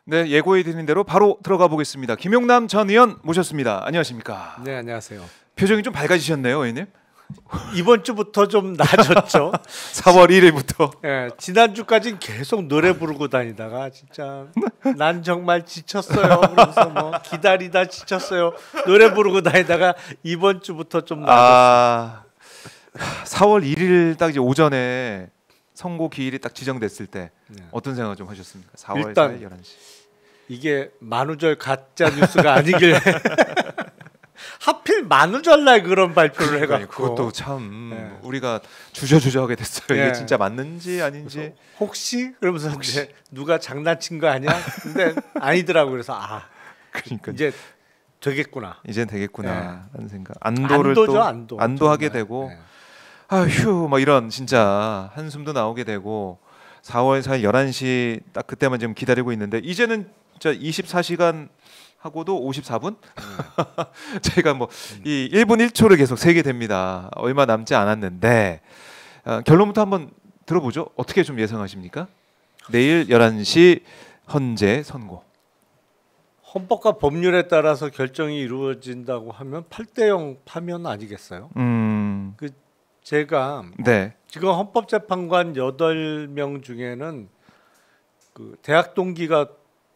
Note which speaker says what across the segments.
Speaker 1: 네, 예고해드린 대로 바로 들어가 보겠습니다. 김용남 전 의원 모셨습니다. 안녕하십니까?
Speaker 2: 네, 안녕하세요.
Speaker 1: 표정이 좀 밝아지셨네요, 의원님.
Speaker 2: 이번 주부터 좀 나아졌죠.
Speaker 1: 4월 1일부터.
Speaker 2: 네, 지난주까지는 계속 노래 부르고 다니다가 진짜 난 정말 지쳤어요. 그래서 뭐 기다리다 지쳤어요. 노래 부르고 다니다가 이번 주부터 좀 나아졌어요.
Speaker 1: 4월 1일 딱 이제 오전에 선고 기일이 딱 지정됐을 때
Speaker 2: 네.
Speaker 1: 어떤 생각 좀 하셨습니까? 4월
Speaker 2: 일단
Speaker 1: 4일 11시.
Speaker 2: 이게 만우절 가짜 뉴스가 아니길 하필 만우절 날 그런 발표를 해갖고
Speaker 1: 그것도 참
Speaker 2: 네.
Speaker 1: 우리가 주저하게 됐어요.
Speaker 2: 네.
Speaker 1: 이게 진짜 맞는지 아닌지.
Speaker 2: 혹시 그러면서 이제 누가 장난친 거 아니야? 근데 아니더라고. 그래서
Speaker 1: 그러니까
Speaker 2: 이제 되겠구나.
Speaker 1: 이젠 되겠구나라는
Speaker 2: 네.
Speaker 1: 생각. 안도를 또 안도하게 되고
Speaker 2: 네.
Speaker 1: 아휴 막 이런 진짜 한숨도 나오게 되고 4월 4일 11시 딱 그때만 지금 기다리고 있는데 이제는 진짜 24시간 하고도 54분? 저희가 뭐 이 1분 1초를 계속 세게 됩니다. 얼마 남지 않았는데 결론부터 한번 들어보죠. 어떻게 좀 예상하십니까? 내일 11시 헌재 선고.
Speaker 2: 헌법과 법률에 따라서 결정이 이루어진다고 하면 8대0 파면 아니겠어요? 제가
Speaker 1: 네.
Speaker 2: 지금 헌법재판관 8명 중에는 그 대학 동기가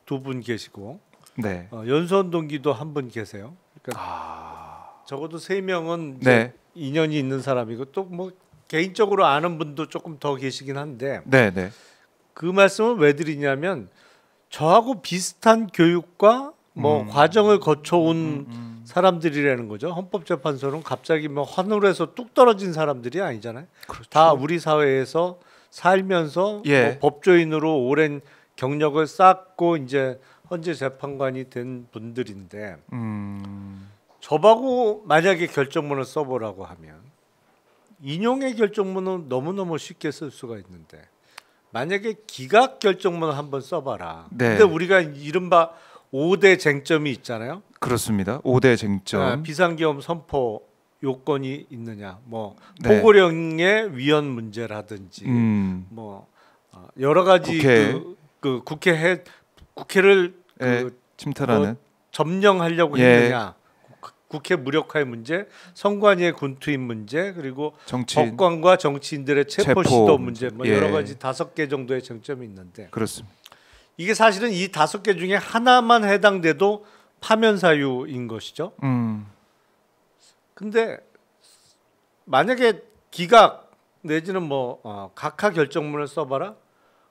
Speaker 2: 2분 계시고
Speaker 1: 네.
Speaker 2: 연수원 동기도 1분 계세요. 그러니까 적어도 3명은
Speaker 1: 네.
Speaker 2: 인연이 있는 사람이고 또 뭐 개인적으로 아는 분도 조금 더 계시긴 한데
Speaker 1: 네, 네.
Speaker 2: 그 말씀을 왜 드리냐면 저하고 비슷한 교육과 뭐 과정을 거쳐온 사람들이라는 거죠. 헌법재판소는 갑자기 뭐 하늘에서 뚝 떨어진 사람들이 아니잖아요.
Speaker 1: 그렇죠.
Speaker 2: 다 우리 사회에서 살면서
Speaker 1: 예.
Speaker 2: 뭐 법조인으로 오랜 경력을 쌓고 이제 헌재 재판관이 된 분들인데 저하고 만약에 결정문을 써보라고 하면 인용의 결정문은 너무너무 쉽게 쓸 수가 있는데 만약에 기각 결정문을 한번 써봐라.
Speaker 1: 네.
Speaker 2: 근데 우리가 이른바 5대 쟁점이 있잖아요.
Speaker 1: 그렇습니다. 5대 쟁점.
Speaker 2: 비상계엄 선포 요건이 있느냐, 뭐
Speaker 1: 네.
Speaker 2: 포고령의 위헌 문제라든지, 뭐 여러 가지 국회를
Speaker 1: 침탈하는
Speaker 2: 점령하려고 했느냐, 국회 무력화의 문제, 선관위의 군투입 문제, 그리고
Speaker 1: 정치인.
Speaker 2: 법관과 정치인들의 체포 시도 문제, 뭐 여러 가지 5개 정도의 쟁점이 있는데
Speaker 1: 그렇습니다.
Speaker 2: 이게 사실은 이 5개 중에 하나만 해당돼도 파면 사유인 것이죠. 근데 만약에 기각 내지는 뭐 각하 결정문을 써봐라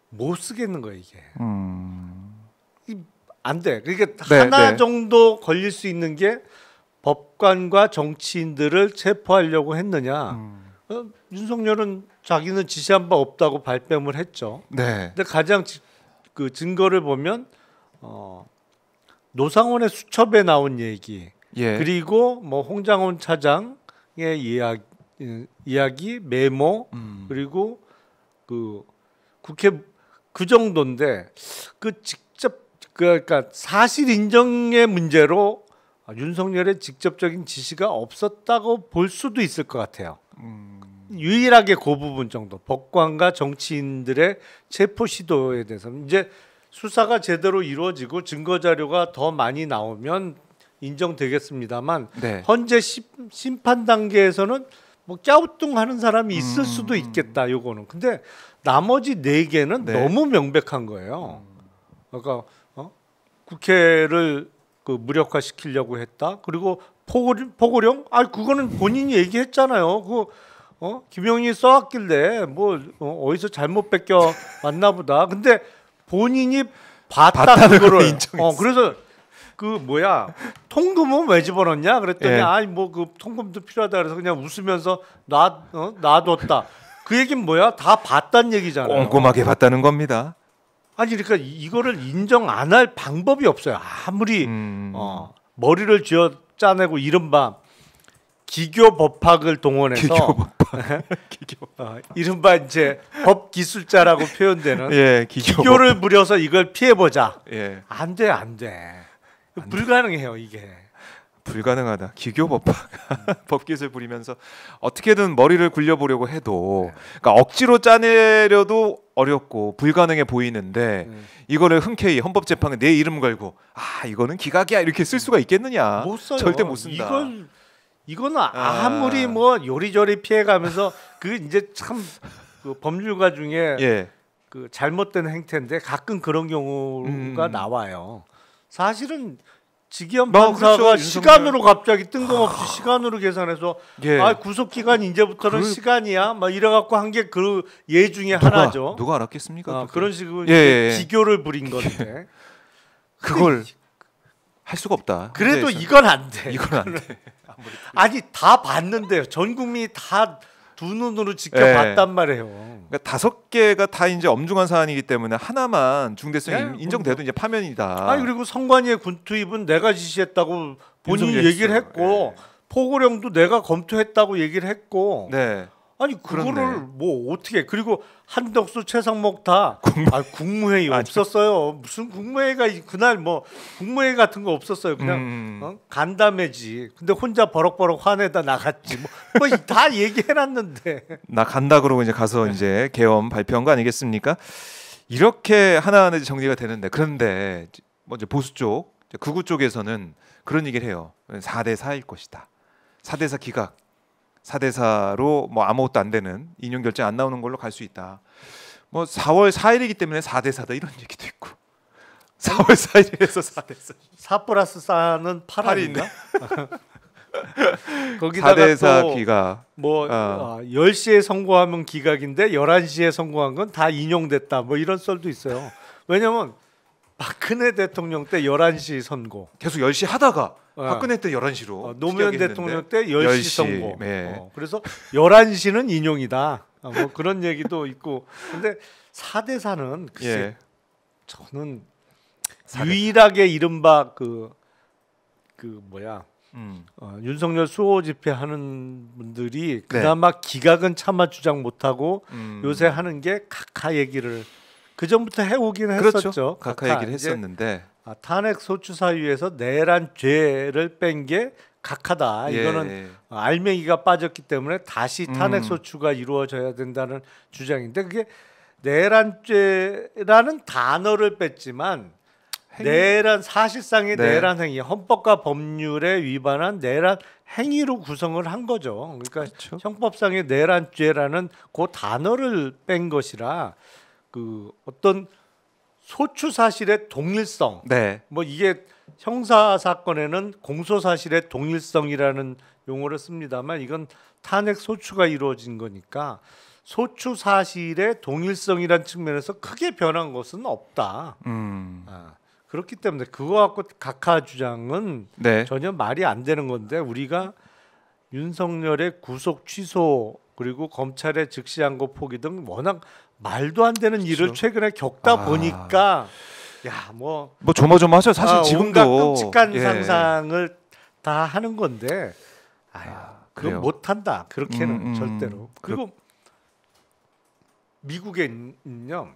Speaker 2: 못 쓰겠는 거예요 이게. 안 돼. 그러니까 하나 정도 걸릴 수 있는 게 법관과 정치인들을 체포하려고 했느냐. 윤석열은 자기는 지시한 바 없다고 발뺌을 했죠.
Speaker 1: 네.
Speaker 2: 근데 가장 그 증거를 보면 노상원의 수첩에 나온 얘기 그리고 뭐 홍장원 차장의 이야기 메모 그리고 그 국회 그 정도인데 그 직접 그러니까 사실 인정의 문제로 윤석열의 직접적인 지시가 없었다고 볼 수도 있을 것 같아요. 유일하게 그 부분 정도 법관과 정치인들의 체포 시도에 대해서는 이제 수사가 제대로 이루어지고 증거 자료가 더 많이 나오면 인정되겠습니다만 현재 심판 단계에서는 뭐 꺄우뚱하는 사람이 있을 수도 있겠다. 요거는 근데 나머지 4개는 너무 명백한 거예요. 그러니까 국회를 그 무력화시키려고 했다. 그리고 포고령 그거는 본인이 얘기했잖아요. 김영희 써왔길래 뭐 어디서 잘못 뺏겨 왔나 보다. 근데 본인이 봤다는 거를 그래서 그 뭐야 통금은 왜 집어넣냐 그랬더니 뭐 그 통금도 필요하다 그래서 그냥 웃으면서 놔뒀다. 그 얘기는 뭐야 다 봤다는 얘기잖아요.
Speaker 1: 꼼꼼하게 봤다는 겁니다.
Speaker 2: 아니 그러니까 이거를 인정 안 할 방법이 없어요. 아무리 머리를 쥐어 짜내고 이른바 기교 법학을 동원해서 이른바 이제 법 기술자라고 표현되는 기교를 부려서 이걸 피해 보자. 안 돼. 불가능해요 이게.
Speaker 1: 불가능하다. 기교법학 법깃을 부리면서 어떻게든 머리를 굴려보려고 해도 그러니까 억지로 짜내려도 어렵고 불가능해 보이는데 이거를 흔쾌히 헌법재판에 내 이름 걸고 이거는 기각이야 이렇게 쓸 수가 있겠느냐?
Speaker 2: 못 써요.
Speaker 1: 절대 못 쓴다.
Speaker 2: 이거는 아무리 뭐 요리조리 피해가면서 그 이제 참 그 법률가 중에
Speaker 1: 예.
Speaker 2: 그 잘못된 행태인데 가끔 그런 경우가 나와요. 사실은 직위원 판사가
Speaker 1: 그렇죠,
Speaker 2: 시간으로 갑자기 뜬금없이 시간으로 계산해서
Speaker 1: 예.
Speaker 2: 구속 기간 이제부터는 시간이야. 막 이래갖고 한 게 그 예 중에 하나죠.
Speaker 1: 누가 알았겠습니까?
Speaker 2: 그런 식으로 기교를 부린 건데
Speaker 1: 그걸 할 수가 없다.
Speaker 2: 그래도 이건 안 돼.
Speaker 1: 이건 안 돼.
Speaker 2: 아니 다 봤는데요. 전 국민이 다 두 눈으로 지켜봤단 말이에요.
Speaker 1: 그러니까 5개가 다 이제 엄중한 사안이기 때문에 하나만 중대성이 인정돼도 이제 파면이다.
Speaker 2: 그리고 성관이의 군투입은 내가 지시했다고 본인이 얘기를 했고 포고령도 내가 검토했다고 얘기를 했고.
Speaker 1: 네.
Speaker 2: 아니 그거를 뭐 어떻게 그리고 한덕수 최상목 다 국무회의 없었어요. 무슨 국무회의가 그날 뭐 국무회의 같은 거 없었어요. 그냥 간담회지. 근데 혼자 버럭버럭 화내다 나갔지. 뭐 다 얘기해놨는데
Speaker 1: 나 간다 그러고 이제 가서 이제 계엄 발표한 거 아니겠습니까? 이렇게 하나하나 정리가 되는데 그런데 먼저 보수 쪽 극우 쪽에서는 그런 얘기를 해요. 4대 4일 것이다. 4대 4 기각. 4대 4로 뭐 아무것도 안 되는 인용 결정 안 나오는 걸로 갈 수 있다. 뭐 4월 4일이기 때문에 4대 4다 이런 얘기도 있고. 4월 4일에서 4대 4.
Speaker 2: 4 플러스 4는 8인가?
Speaker 1: 거기다가 4대 4 기각.
Speaker 2: 뭐 10시에 선고하면 기각인데 11시에 선고한 건 다 인용됐다. 뭐 이런 썰도 있어요. 왜냐면 박근혜 대통령 때 11시 선고.
Speaker 1: 계속 10시 하다가 박근혜 때 11시로
Speaker 2: 노무현 대통령 때 10시 선고.
Speaker 1: 네.
Speaker 2: 그래서 11시는 인용이다. 뭐 그런 얘기도 있고. 근데 4대 4는 글쎄 저는 유일하게 이른바 윤석열 수호 집회 하는 분들이 그나마 기각은 차마 주장 못하고 요새 하는 게 각하 얘기를 그 전부터 해오긴 했었죠.
Speaker 1: 각하 얘기를 했었는데
Speaker 2: 탄핵 소추 사유에서 내란 죄를 뺀 게 각하다. 이거는 알맹이가 빠졌기 때문에 다시 탄핵 소추가 이루어져야 된다는 주장인데 그게 내란죄라는 단어를 뺐지만 내란 사실상의 내란 행위, 헌법과 법률에 위반한 내란 행위로 구성을 한 거죠. 그러니까 형법상의 내란죄라는 그 단어를 뺀 것이라 그 어떤 소추 사실의 동일성, 뭐 이게 형사 사건에는 공소 사실의 동일성이라는 용어를 씁니다만 이건 탄핵 소추가 이루어진 거니까 소추 사실의 동일성이란 측면에서 크게 변한 것은 없다. 그렇기 때문에 그거 갖고 각하 주장은 전혀 말이 안 되는 건데 우리가 윤석열의 구속 취소 그리고 검찰의 즉시항고 포기 등 워낙 말도 안 되는 일을 최근에 겪다 보니까 뭐
Speaker 1: 조마조마하죠. 사실 지금도
Speaker 2: 끔찍한 상상을 다 하는 건데 그건 못한다. 그렇게는 절대로. 그리고 미국에는요.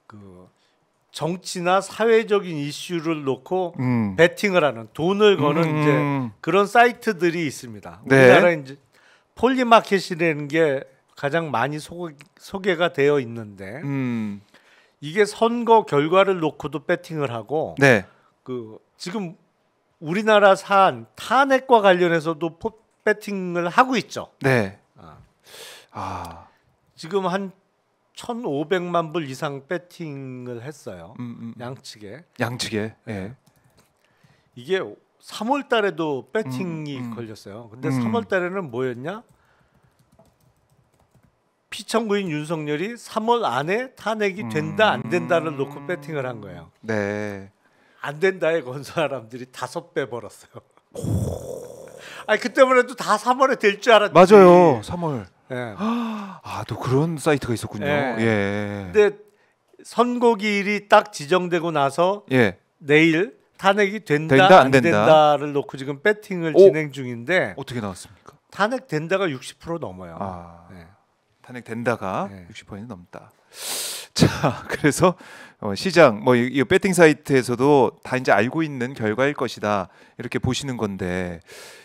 Speaker 2: 그 정치나 사회적인 이슈를 놓고 베팅을 하는 돈을 거는 이제 그런 사이트들이 있습니다. 우리나라 이제 폴리마켓이라는 게 가장 많이 소개가 되어 있는데 이게 선거 결과를 놓고도 베팅을 하고 그 지금 우리나라 사안 탄핵과 관련해서도 베팅을 하고 있죠. 지금 한 1,500만 불 이상 배팅을 했어요. 양측에. 이게 3월 달에도 배팅이 걸렸어요. 근데 3월 달에는 뭐였냐? 피청구인 윤석열이 3월 안에 탄핵이 된다 안 된다를 놓고 배팅을 한 거예요. 안 된다에 건 사람들이 5배 벌었어요. 그때만 해도 다 3월에 될 줄 알았지.
Speaker 1: 맞아요. 3월. 또 그런 사이트가 있었군요.
Speaker 2: 근데 선고기일이 딱 지정되고 나서 내일 탄핵이 된다 안 된다를 놓고 지금 배팅을 진행 중인데
Speaker 1: 어떻게 나왔습니까?
Speaker 2: 탄핵 된다가 60% 넘어요.
Speaker 1: 탄핵 된다가 60%는 넘다. 자, 그래서 시장 이 배팅 사이트에서도 다 이제 알고 있는 결과일 것이다 이렇게 보시는 건데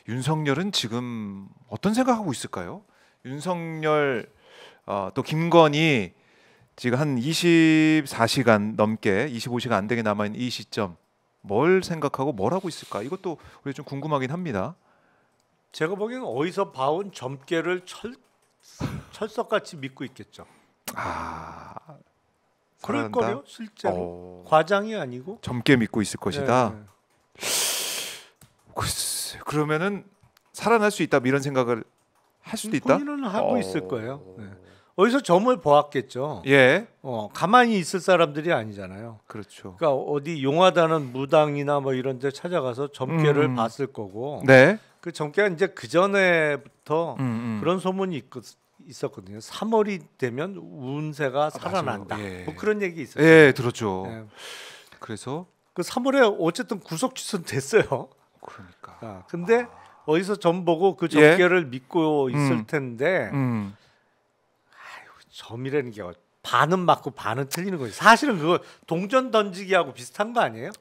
Speaker 1: 윤석열은 지금 어떤 생각하고 있을까요? 윤석열 또 김건희 지금 한 24시간 넘게 25시간 안 되게 남아 있는 이 시점 뭘 생각하고 뭘 하고 있을까? 이것도 우리 좀 궁금하긴 합니다.
Speaker 2: 제가 보기에는 어디서 봐온 점괘를 철석같이 믿고 있겠죠. 그럴 거요 실제로 과장이 아니고
Speaker 1: 젊게 믿고 있을 것이다. 그러면은 살아날 수 있다 이런 생각을 할 수도 있다.
Speaker 2: 본인은 하고 있을 거예요. 어디서 점을 보았겠죠.
Speaker 1: 예.
Speaker 2: 가만히 있을 사람들이 아니잖아요.
Speaker 1: 그렇죠.
Speaker 2: 그러니까 어디 용하다는 무당이나 뭐 이런 데 찾아가서 점괘를 봤을 거고.
Speaker 1: 네.
Speaker 2: 그 점괘가 이제 그 전에부터 그런 소문이 있었거든요. 3월이 되면 운세가 살아난다.
Speaker 1: 예.
Speaker 2: 뭐 그런 얘기 있었어요.
Speaker 1: 예, 들었죠.
Speaker 2: 예.
Speaker 1: 그래서
Speaker 2: 그 3월에 어쨌든 구속 취소는 됐어요.
Speaker 1: 그러니까.
Speaker 2: 근데 어디서 점 보고 그 점괘를 믿고 있을 텐데 점이라는 게 반은 맞고 반은 틀리는 거지. 사실은 그거 동전 던지기하고 비슷한 거 아니에요?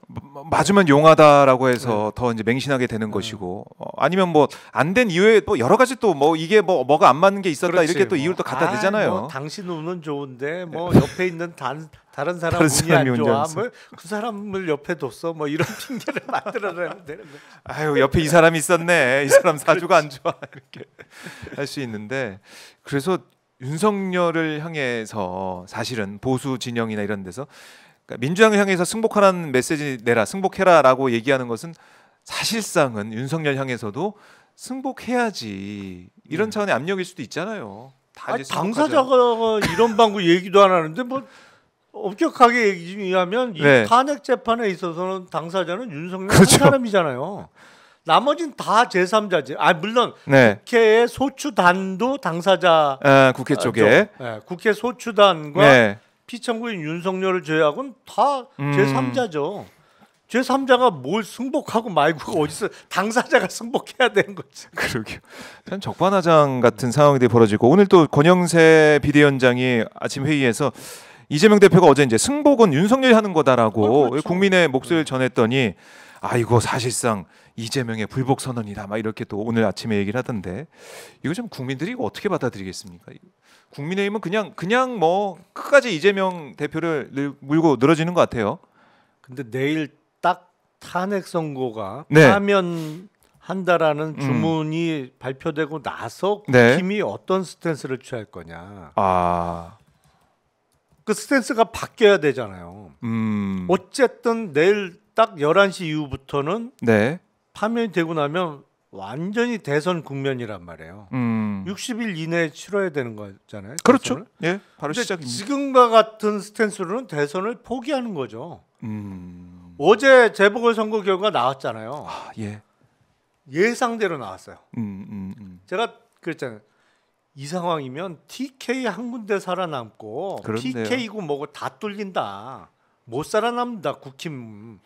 Speaker 1: 맞으면 용하다라고 해서 더 이제 맹신하게 되는 것이고 아니면 뭐 안 된 이유에 뭐 여러 가지 또 뭐 이게 뭐가 안 맞는 게 있었다. 그렇지. 이렇게 또 이유를 또 갖다 대잖아요.
Speaker 2: 뭐 당신 운은 좋은데 뭐 옆에 있는 다른 사람 운이 안 좋아. 뭐 그 사람을 옆에 뒀어. 뭐 이런 핑계를 만들어내면 되는 거죠.
Speaker 1: 아유 옆에 이 사람이 있었네. 이 사람 사주가 안 좋아. 이렇게 할 수 있는데 그래서 윤석열을 향해서 사실은 보수 진영이나 이런 데서 그러니까 민주당을 향해서 승복하라는 메시지 내라, 승복해라라고 얘기하는 것은 사실상은 윤석열 향해서도 승복해야지 이런 차원의 압력일 수도 있잖아요.
Speaker 2: 당사자가 이런 방구 얘기도 안 하는데 뭐 엄격하게 얘기하면 이 탄핵 재판에 있어서는 당사자는 윤석열 한 사람이잖아요. 나머지는 다 제3자지. 물론 국회의 소추단도 당사자.
Speaker 1: 국회 쪽에.
Speaker 2: 국회 소추단과 피청구인 윤석열을 제외하고는 다 제3자죠. 제3자가 뭘 승복하고 말고 어디서 당사자가 승복해야 되는 거지.
Speaker 1: 그러게요. 참 적반하장 같은 상황이 벌어지고 오늘 또 권영세 비대위원장이 아침 회의에서 이재명 대표가 어제 이제 승복은 윤석열이 하는 거다라고 그렇죠. 국민의 목소리를 전했더니 이거 사실상 이재명의 불복 선언이다. 막 이렇게 또 오늘 아침에 얘기를 하던데 이거 좀 국민들이 이거 어떻게 받아들이겠습니까? 국민의힘은 그냥 뭐 끝까지 이재명 대표를 물고 늘어지는 것 같아요.
Speaker 2: 근데 내일 딱 탄핵 선고가 파면한다라는 주문이 발표되고 나서 국힘이 어떤 스탠스를 취할 거냐. 그 스탠스가 바뀌어야 되잖아요. 어쨌든 내일 딱 11시 이후부터는 파면이 되고 나면 완전히 대선 국면이란 말이에요. 60일 이내에 치러야 되는 거잖아요.
Speaker 1: 그렇죠. 예, 바로 시작입니다.
Speaker 2: 지금과 같은 스탠스로는 대선을 포기하는 거죠. 어제 재보궐선거 결과 나왔잖아요. 예상대로 나왔어요. 제가 그랬잖아요. 이 상황이면 TK 한 군데 살아남고 그렇네요. TK고 뭐고 다 뚫린다. 못 살아남는다 국힘.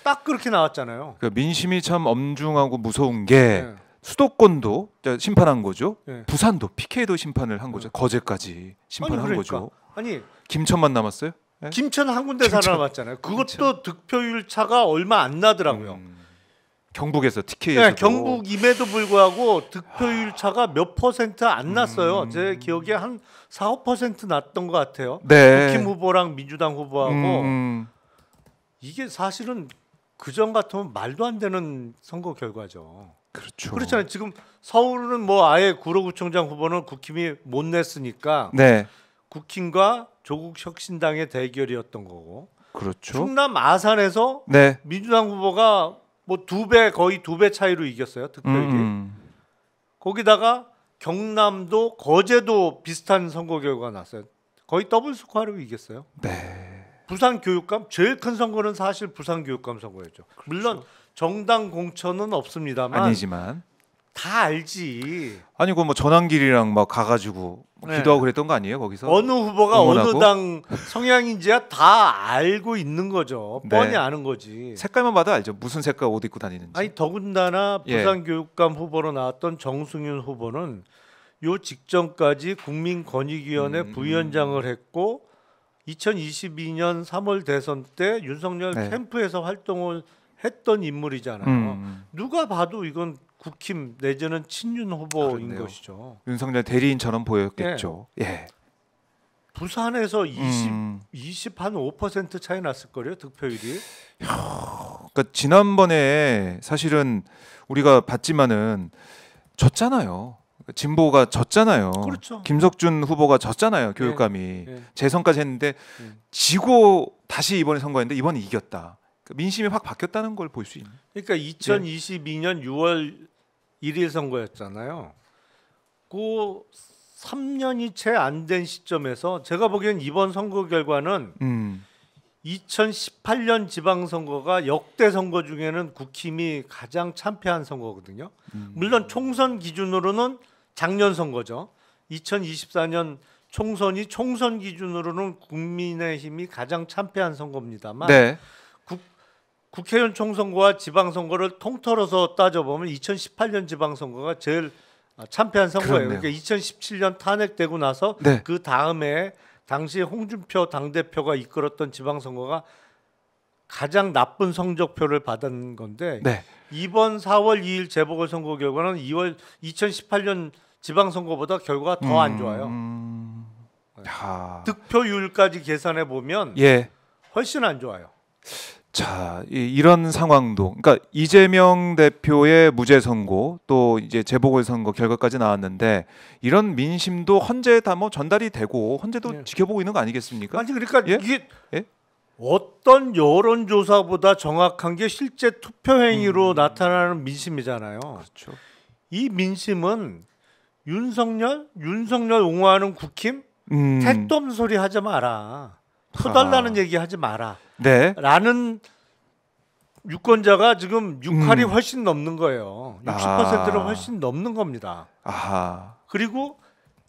Speaker 2: 딱 그렇게 나왔잖아요.
Speaker 1: 그러니까 민심이 참 엄중하고 무서운 게 수도권도 심판한 거죠. 부산도 PK도 심판을 한 거죠. 거제까지 심판한 거죠. 김천만 남았어요?
Speaker 2: 김천 한 군데 살아남았잖아요. 그것도 득표율 차가 얼마 안 나더라고요.
Speaker 1: 경북에서 TK에서
Speaker 2: 경북임에도 불구하고 득표율 차가 몇 퍼센트 안 났어요. 제 기억에 한 4, 5% 났던 것 같아요. 국힘 후보랑 민주당 후보하고 이게 사실은 그전 같으면 말도 안 되는 선거 결과죠.
Speaker 1: 그렇죠.
Speaker 2: 그렇잖아요. 지금 서울은 뭐 아예 구로구청장 후보는 국힘이 못 냈으니까 국힘과 조국혁신당의 대결이었던 거고.
Speaker 1: 그렇죠.
Speaker 2: 충남 아산에서 민주당 후보가 뭐 거의 2배 차이로 이겼어요. 득표율이. 거기다가 경남도 거제도 비슷한 선거 결과가 났어요. 거의 더블 스코어로 이겼어요. 부산 교육감 제일 큰 선거는 사실 부산 교육감 선거였죠. 물론 정당 공천은 없습니다만
Speaker 1: 아니지만
Speaker 2: 다 알지.
Speaker 1: 아니고 뭐 전환길이랑 막 가가지고 기도하고 그랬던 거 아니에요 거기서?
Speaker 2: 어느 후보가 응원하고? 어느 당 성향인지야 다 알고 있는 거죠. 뻔히 아는 거지.
Speaker 1: 색깔만 봐도 알죠. 무슨 색깔 옷 입고 다니는지.
Speaker 2: 더군다나 부산 교육감 후보로 나왔던 정승윤 후보는 요 직전까지 국민권익위원회 부위원장을 했고 2022년 3월 대선 때 윤석열
Speaker 1: 네.
Speaker 2: 캠프에서 활동을 했던 인물이잖아요. 누가 봐도 이건 국힘 내지는 친윤 후보인
Speaker 1: 그렇네요.
Speaker 2: 것이죠.
Speaker 1: 윤석열 대리인처럼 보였겠죠. 예.
Speaker 2: 부산에서 20한5% 차이 났을 거예요, 득표율이.
Speaker 1: 그러니까 지난번에 사실은 우리가 봤지만은 졌잖아요. 진보가 졌잖아요.
Speaker 2: 그렇죠.
Speaker 1: 김석준 후보가 졌잖아요. 교육감이
Speaker 2: 예.
Speaker 1: 재선까지 했는데 지고 다시 이번에 선거했는데 이번에 이겼다. 그러니까 민심이 확 바뀌었다는 걸 볼 수 있는.
Speaker 2: 그러니까 2022년 6월 1일 선거였잖아요. 그 3년이 채 안 된 시점에서 제가 보기엔 이번 선거 결과는 2018년 지방선거가 역대 선거 중에는 국힘이 가장 참패한 선거거든요. 물론 총선 기준으로는 작년 선거죠. 2024년 총선이 총선 기준으로는 국민의힘이 가장 참패한 선거입니다만
Speaker 1: 네.
Speaker 2: 국회의원 총선거와 지방선거를 통틀어서 따져보면 2018년 지방선거가 제일 참패한 선거예요.
Speaker 1: 그렇네요.
Speaker 2: 그러니까 2017년 탄핵되고 나서
Speaker 1: 네.
Speaker 2: 그 다음에 당시 홍준표 당대표가 이끌었던 지방선거가 가장 나쁜 성적표를 받은 건데
Speaker 1: 네.
Speaker 2: 이번 4월 2일 재보궐선거 결과는 2018년 지방선거보다 결과가 더 안 좋아요. 득표율까지 계산해 보면
Speaker 1: 예.
Speaker 2: 훨씬 안 좋아요.
Speaker 1: 자, 이런 상황도, 그러니까 이재명 대표의 무죄 선고 또 이제 재보궐 선거 결과까지 나왔는데 이런 민심도 헌재 다 뭐 전달이 되고 헌재도 지켜보고 있는 거 아니겠습니까?
Speaker 2: 아니 그러니까
Speaker 1: 예?
Speaker 2: 이게
Speaker 1: 예?
Speaker 2: 어떤 여론조사보다 정확한 게 실제 투표 행위로 나타나는 민심이잖아요.
Speaker 1: 그렇죠.
Speaker 2: 이 민심은 윤석열 옹호하는 국힘 택도 없는 소리 하지 마라. 터달라는 얘기 하지 마라.
Speaker 1: 네.
Speaker 2: 라는 유권자가 지금 6할이 훨씬 넘는 거예요. 60%를 훨씬 넘는 겁니다.
Speaker 1: 아하.
Speaker 2: 그리고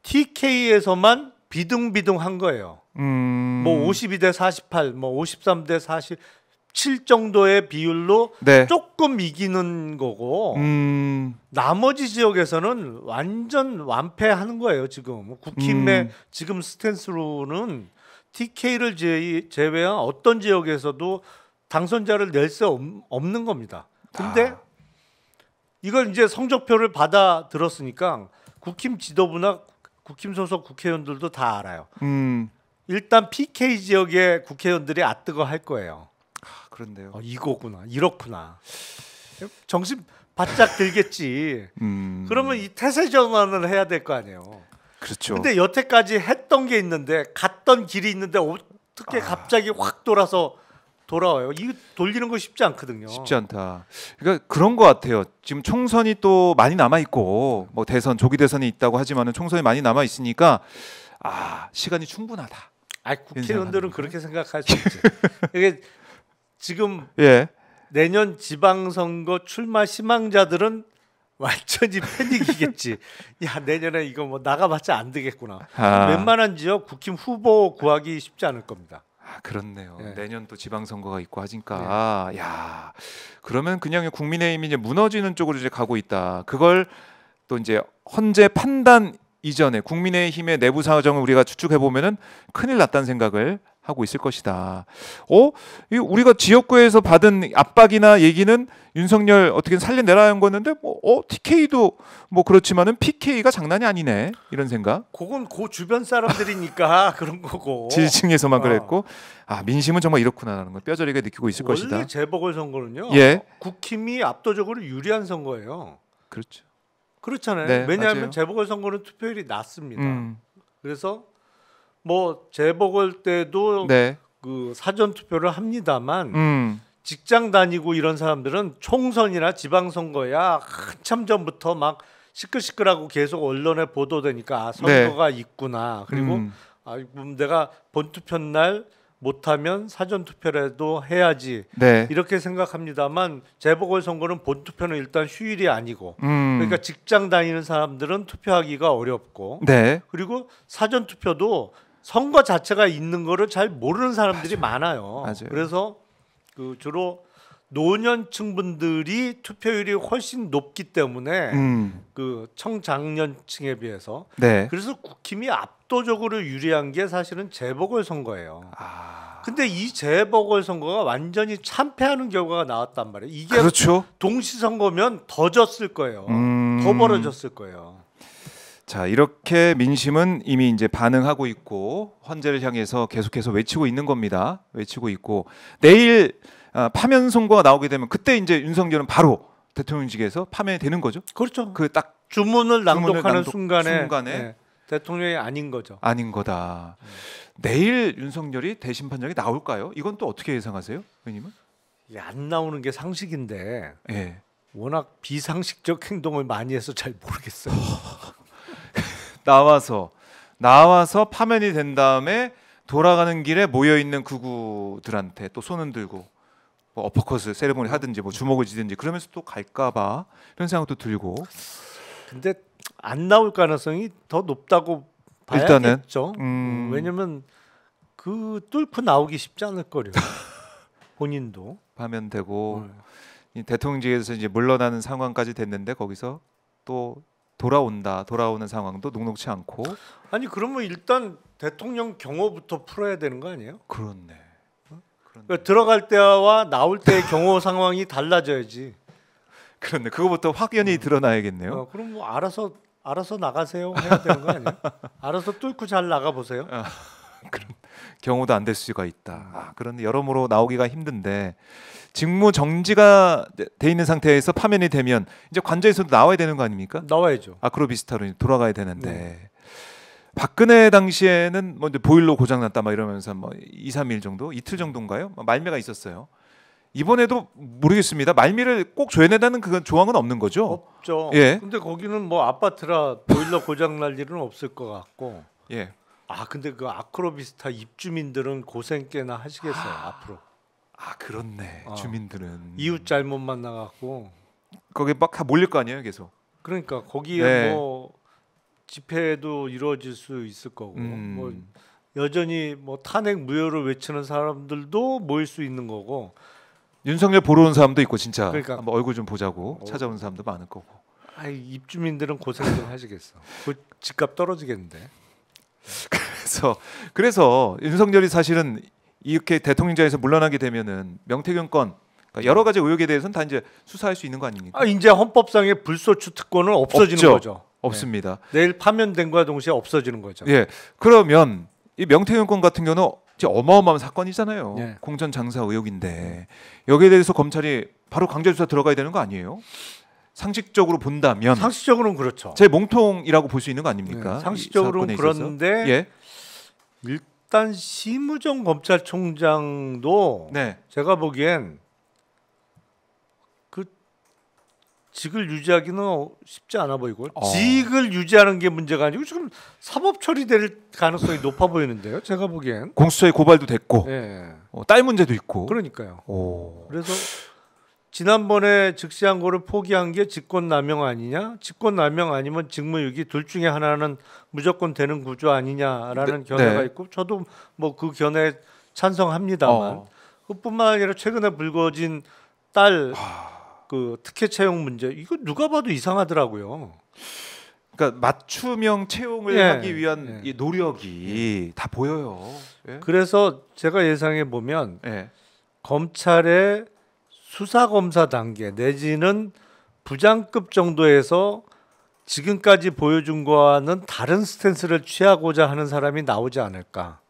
Speaker 2: TK에서만 비등비등한 거예요. 뭐 52대 48, 뭐 53대 47 정도의 비율로
Speaker 1: 네.
Speaker 2: 조금 이기는 거고 나머지 지역에서는 완전 완패하는 거예요. 지금 국힘의 지금 스탠스로는 TK를 제외한 어떤 지역에서도 당선자를 낼 수 없는 겁니다. 근데 이걸 이제 성적표를 받아 들었으니까 국힘 지도부나 국힘 소속 국회의원들도 다 알아요. 일단 PK 지역의 국회의원들이 아뜨거 할 거예요.
Speaker 1: 그런데요.
Speaker 2: 이거구나, 이렇구나. 정신 바짝 들겠지. 그러면 이 태세 전환을 해야 될 거 아니에요.
Speaker 1: 그렇죠.
Speaker 2: 근데 여태까지 했던 게 있는데 갔던 길이 있는데 어떻게 갑자기 확 돌아와요? 이거 돌리는 거 쉽지 않거든요.
Speaker 1: 쉽지 않다. 그러니까 그런 것 같아요. 지금 총선이 또 많이 남아 있고 뭐 대선 조기 대선이 있다고 하지만은 총선이 많이 남아 있으니까 시간이 충분하다.
Speaker 2: 국회의원들은 그렇게 생각할 수 있지. 이게 지금 내년 지방선거 출마 희망자들은 완전히 패닉이겠지. 야 내년에 이거 뭐 나가봤자 안 되겠구나. 웬만한 지역 국힘 후보 구하기 쉽지 않을 겁니다.
Speaker 1: 그렇네요. 내년 또 지방선거가 있고 하니까 야 그러면 그냥 국민의힘이 이제 무너지는 쪽으로 이제 가고 있다. 그걸 또 이제 헌재 판단 이전에 국민의힘의 내부 사정을 우리가 추측해 보면은 큰일 났다는 생각을 하고 있을 것이다. 우리가 지역구에서 받은 압박이나 얘기는 윤석열 어떻게 살려내라는 거였는데 TK도 뭐 그렇지만은 PK가 장난이 아니네 이런 생각.
Speaker 2: 그건 그 주변 사람들이니까 그런 거고.
Speaker 1: 지지층에서만 그랬고 민심은 정말 이렇구나라는 걸 뼈저리게 느끼고 있을 것이다.
Speaker 2: 원래 재보궐선거는요. 국힘이 압도적으로 유리한 선거예요.
Speaker 1: 그렇죠.
Speaker 2: 그렇잖아요.
Speaker 1: 네,
Speaker 2: 왜냐하면
Speaker 1: 맞아요.
Speaker 2: 재보궐선거는 투표율이 낮습니다. 그래서 뭐 재보궐 때도 그 사전 투표를 합니다만 직장 다니고 이런 사람들은 총선이나 지방선거야 한참 전부터 막 시끌시끌하고 계속 언론에 보도되니까 선거가 있구나. 그리고 내가 본투표 날 못하면 사전 투표라도 해야지 이렇게 생각합니다만 재보궐선거는 본투표는 일단 휴일이 아니고 그러니까 직장 다니는 사람들은 투표하기가 어렵고 그리고 사전 투표도 선거 자체가 있는 거를 잘 모르는 사람들이 많아요. 그래서 그 주로 노년층 분들이 투표율이 훨씬 높기 때문에 그 청장년층에 비해서
Speaker 1: 네.
Speaker 2: 그래서 국힘이 압도적으로 유리한 게 사실은 재보궐선거예요. 근데 이 재보궐선거가 완전히 참패하는 결과가 나왔단 말이에요. 이게
Speaker 1: 그렇죠.
Speaker 2: 동시선거면 더 졌을 거예요. 더 벌어졌을 거예요.
Speaker 1: 자, 이렇게 민심은 이미 이제 반응하고 있고 헌재를 향해서 계속해서 외치고 있는 겁니다. 외치고 있고 내일 파면 선고가 나오게 되면 그때 이제 윤석열은 바로 대통령직에서 파면이 되는 거죠.
Speaker 2: 그렇죠.
Speaker 1: 그 딱
Speaker 2: 주문을 낭독하는 순간에
Speaker 1: 네.
Speaker 2: 대통령이 아닌 거죠.
Speaker 1: 아닌 거다. 내일 윤석열이 대신 판정이 나올까요? 이건 또 어떻게 예상하세요, 의원님은?
Speaker 2: 이게 안 나오는 게 상식인데
Speaker 1: 예.
Speaker 2: 워낙 비상식적 행동을 많이 해서 잘 모르겠어요.
Speaker 1: 나와서 파면이 된 다음에 돌아가는 길에 모여 있는 극우들한테 또 손은 들고 뭐 어퍼컷을 세레모니 하든지 뭐 주먹을 쥐든지 그러면서 또 갈까봐 이런 생각도 들고.
Speaker 2: 근데 안 나올 가능성이 더 높다고 봐야겠죠. 왜냐면 그 뚫고 나오기 쉽지 않을 거래요. 본인도
Speaker 1: 파면되고 이 대통령직에서 이제 물러나는 상황까지 됐는데 거기서 또 돌아오는 상황도 녹록치 않고.
Speaker 2: 아니 그러면 일단 대통령 경호부터 풀어야 되는 거 아니에요?
Speaker 1: 그렇네.
Speaker 2: 그러니까 들어갈 때와 나올 때의 경호 상황이 달라져야지.
Speaker 1: 그렇네. 그거부터 확연히 드러나야겠네요.
Speaker 2: 그럼 뭐 알아서 나가세요 해야 되는 거 아니에요? 알아서 뚫고 잘 나가 보세요.
Speaker 1: 그런 경우도 안 될 수가 있다. 그런데 여러모로 나오기가 힘든데 직무 정지가 돼 있는 상태에서 파면이 되면 이제 관저에서도 나와야 되는 거 아닙니까?
Speaker 2: 나와야죠.
Speaker 1: 아크로비스타로 돌아가야 되는데 박근혜 당시에는 뭐 이제 보일러 고장 났다 막 이러면서 뭐 2, 3일 정도, 이틀 정도인가요? 말미가 있었어요. 이번에도 모르겠습니다. 말미를 꼭 줘야 된다는 그건 조항은 없는 거죠?
Speaker 2: 없죠.
Speaker 1: 예.
Speaker 2: 근데 거기는 뭐 아파트라 보일러 고장 날 일은 없을 것 같고.
Speaker 1: 예.
Speaker 2: 근데 그 아크로비스타 입주민들은 고생 꽤나 하시겠어요 앞으로.
Speaker 1: 그렇네. 주민들은
Speaker 2: 이웃 잘못 만나갖고
Speaker 1: 거기 막 다 몰릴 거 아니에요, 계속.
Speaker 2: 그러니까 거기에 뭐 집회도 이루어질 수 있을 거고, 뭐 여전히 뭐 탄핵 무효를 외치는 사람들도 모일 수 있는 거고.
Speaker 1: 윤석열 보러 온 사람도 있고 진짜
Speaker 2: 그러니까
Speaker 1: 한번 얼굴 좀 보자고 찾아온 사람도 많을 거고.
Speaker 2: 입주민들은 고생 좀 하시겠어. 그 집값 떨어지겠는데.
Speaker 1: 그래서 윤석열이 사실은 이렇게 대통령자에서 물러나게 되면은 명태균 건 그러니까 여러 가지 의혹에 대해서는 다 이제 수사할 수 있는 거 아닙니까?
Speaker 2: 이제 헌법상의 불소추 특권은 없어지는 거죠.
Speaker 1: 없습니다.
Speaker 2: 내일 파면된과 동시에 없어지는 거죠.
Speaker 1: 예. 그러면 이 명태균 건 같은 경우는 어마어마한 사건이잖아요. 공천 장사 의혹인데 여기에 대해서 검찰이 바로 강제 수사 들어가야 되는 거 아니에요? 상식적으로 본다면
Speaker 2: 상식적으로는 그렇죠.
Speaker 1: 제 몸통이라고 볼 수 있는 거 아닙니까?
Speaker 2: 상식적으로는 그런데 일단 심우정 검찰총장도 제가 보기엔 그 직을 유지하기는 쉽지 않아 보이고 직을 유지하는 게 문제가 아니고 지금 사법 처리될 가능성이 높아 보이는데요. 제가 보기엔
Speaker 1: 공수처에 고발도 됐고 딸 문제도 있고.
Speaker 2: 그러니까요. 그래서 지난번에 즉시항고를 포기한 게 직권남용 아니냐? 직권남용 아니면 직무유기 둘 중에 하나는 무조건 되는 구조 아니냐라는 견해가 있고 저도 뭐 그 견해에 찬성합니다만 그뿐만 아니라 최근에 불거진 딸 그 특혜 채용 문제 이거 누가 봐도 이상하더라고요.
Speaker 1: 그러니까 맞춤형 채용을 하기 위한 이 노력이 다 보여요.
Speaker 2: 그래서 제가 예상해 보면 검찰의 수사검사 단계 내지는 부장급 정도에서 지금까지 보여준 거와는 다른 스탠스를 취하고자 하는 사람이 나오지 않을까.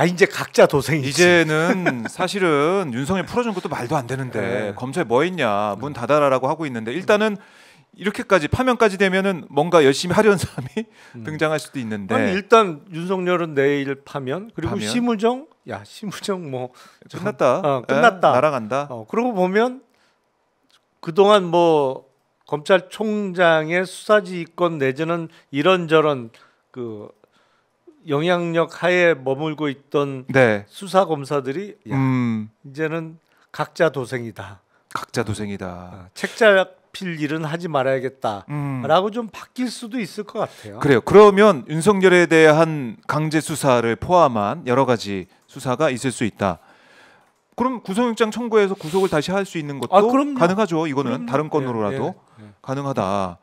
Speaker 2: 이제 각자 도생이지.
Speaker 1: 이제는 사실은 윤석열 풀어준 것도 말도 안 되는데 검찰 뭐 했냐 문 닫아라라고 하고 있는데 일단은 이렇게까지 파면까지 되면은 뭔가 열심히 하려는 사람이 등장할 수도 있는데
Speaker 2: 일단 윤석열은 내일 파면 그리고 심우정 뭐
Speaker 1: 끝났다.
Speaker 2: 끝났다.
Speaker 1: 날아간다.
Speaker 2: 그러고 보면 그동안 뭐 검찰총장의 수사지휘권 내지는 이런저런 그 영향력 하에 머물고 있던 수사 검사들이 이제는 각자 도생이다. 책자 필 일은 하지 말아야겠다라고 좀 바뀔 수도 있을 것 같아요.
Speaker 1: 그래요. 그러면 윤석열에 대한 강제 수사를 포함한 여러 가지 수사가 있을 수 있다. 그럼 구속영장 청구해서 구속을 다시 할 수 있는 것도 가능하죠. 이거는 다른 건으로라도 가능하다.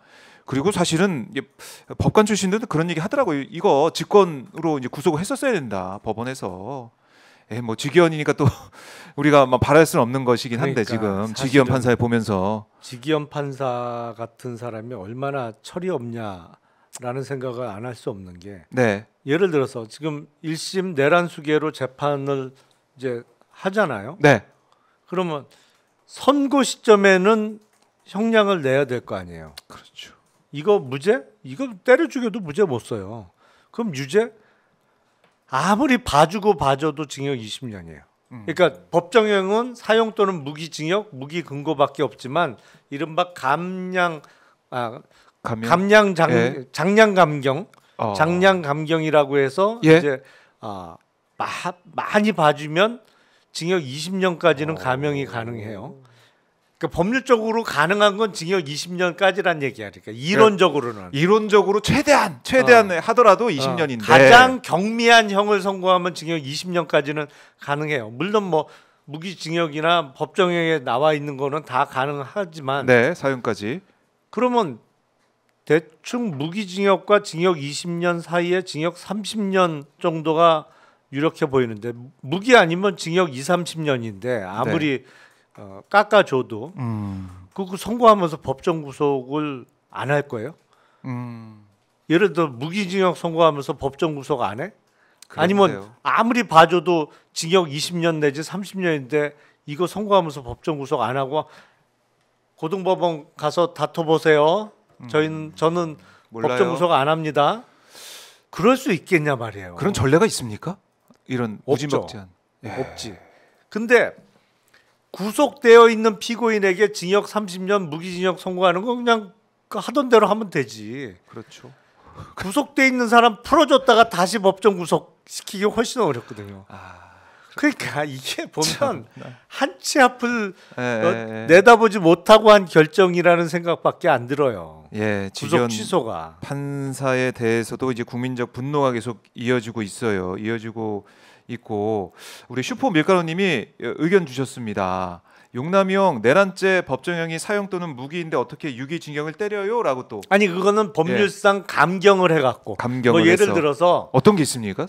Speaker 1: 그리고 사실은 법관 출신들도 그런 얘기 하더라고요. 이거 직권으로 이제 구속을 했었어야 된다. 법원에서. 뭐 직위원이니까 또 우리가 막 바랄 수는 없는 것이긴 한데 지금 직위원 판사에 보면서
Speaker 2: 직위원 판사 같은 사람이 얼마나 철이 없냐라는 생각을 안 할 수 없는 게 예를 들어서 지금 1심 내란 수계로 재판을 이제 하잖아요. 그러면 선고 시점에는 형량을 내야 될 거 아니에요.
Speaker 1: 그렇죠.
Speaker 2: 이거 무죄? 이거 때려 죽여도 무죄 못 써요. 그럼 유죄? 아무리 봐주고 봐줘도 징역 20년이에요. 그러니까 법정형은 사형 또는 무기징역, 무기근거밖에 없지만 이른바 장량감경이라고 해서 이제 많이 봐주면 징역 20년까지는 감형이 가능해요. 그러니까 법률적으로 가능한 건 징역 20년까지란 얘기야. 그러니까 이론적으로 최대한 하더라도 20년인데 가장 경미한 형을 선고하면 징역 20년까지는 가능해요. 물론 뭐 무기징역이나 법정형에 나와 있는 거는 다 가능하지만
Speaker 1: 사형까지.
Speaker 2: 그러면 대충 무기징역과 징역 20년 사이에 징역 30년 정도가 유력해 보이는데 무기 아니면 징역 2, 30년인데 아무리 깎아줘도 그거 선고하면서 법정 구속을 안 할 거예요? 예를 들어 무기징역 선고하면서 법정 구속 안 해? 아니면 아무리 봐줘도 징역 20년 내지 30년인데 이거 선고하면서 법정 구속 안 하고 고등법원 가서 다퉈보세요. 저는 몰라요. 법정 구속 안 합니다. 그럴 수 있겠냐 말이에요.
Speaker 1: 그런 전례가 있습니까? 이런 무지막지한.
Speaker 2: 없지. 근데 구속되어 있는 피고인에게 징역 30년 무기징역 선고하는 거 그냥 하던 대로 하면 되지.
Speaker 1: 그렇죠.
Speaker 2: 구속돼 있는 사람 풀어줬다가 다시 법정 구속시키기 훨씬 어렵거든요. 그러니까 이게 보면 한치 앞을 내다보지 못하고 한 결정이라는 생각밖에 안 들어요. 구속 취소가.
Speaker 1: 판사에 대해서도 이제 국민적 분노가 계속 이어지고 있어요. 이어지고 있고 우리 슈퍼 밀가루님이 의견 주셨습니다. 용남용 내란죄 법정형이 사형 또는 무기인데 어떻게 유기징역을 때려요?라고 또.
Speaker 2: 아니 그거는 법률상 감경을 해갖고. 뭐 예를 들어서
Speaker 1: 어떤 게 있습니까?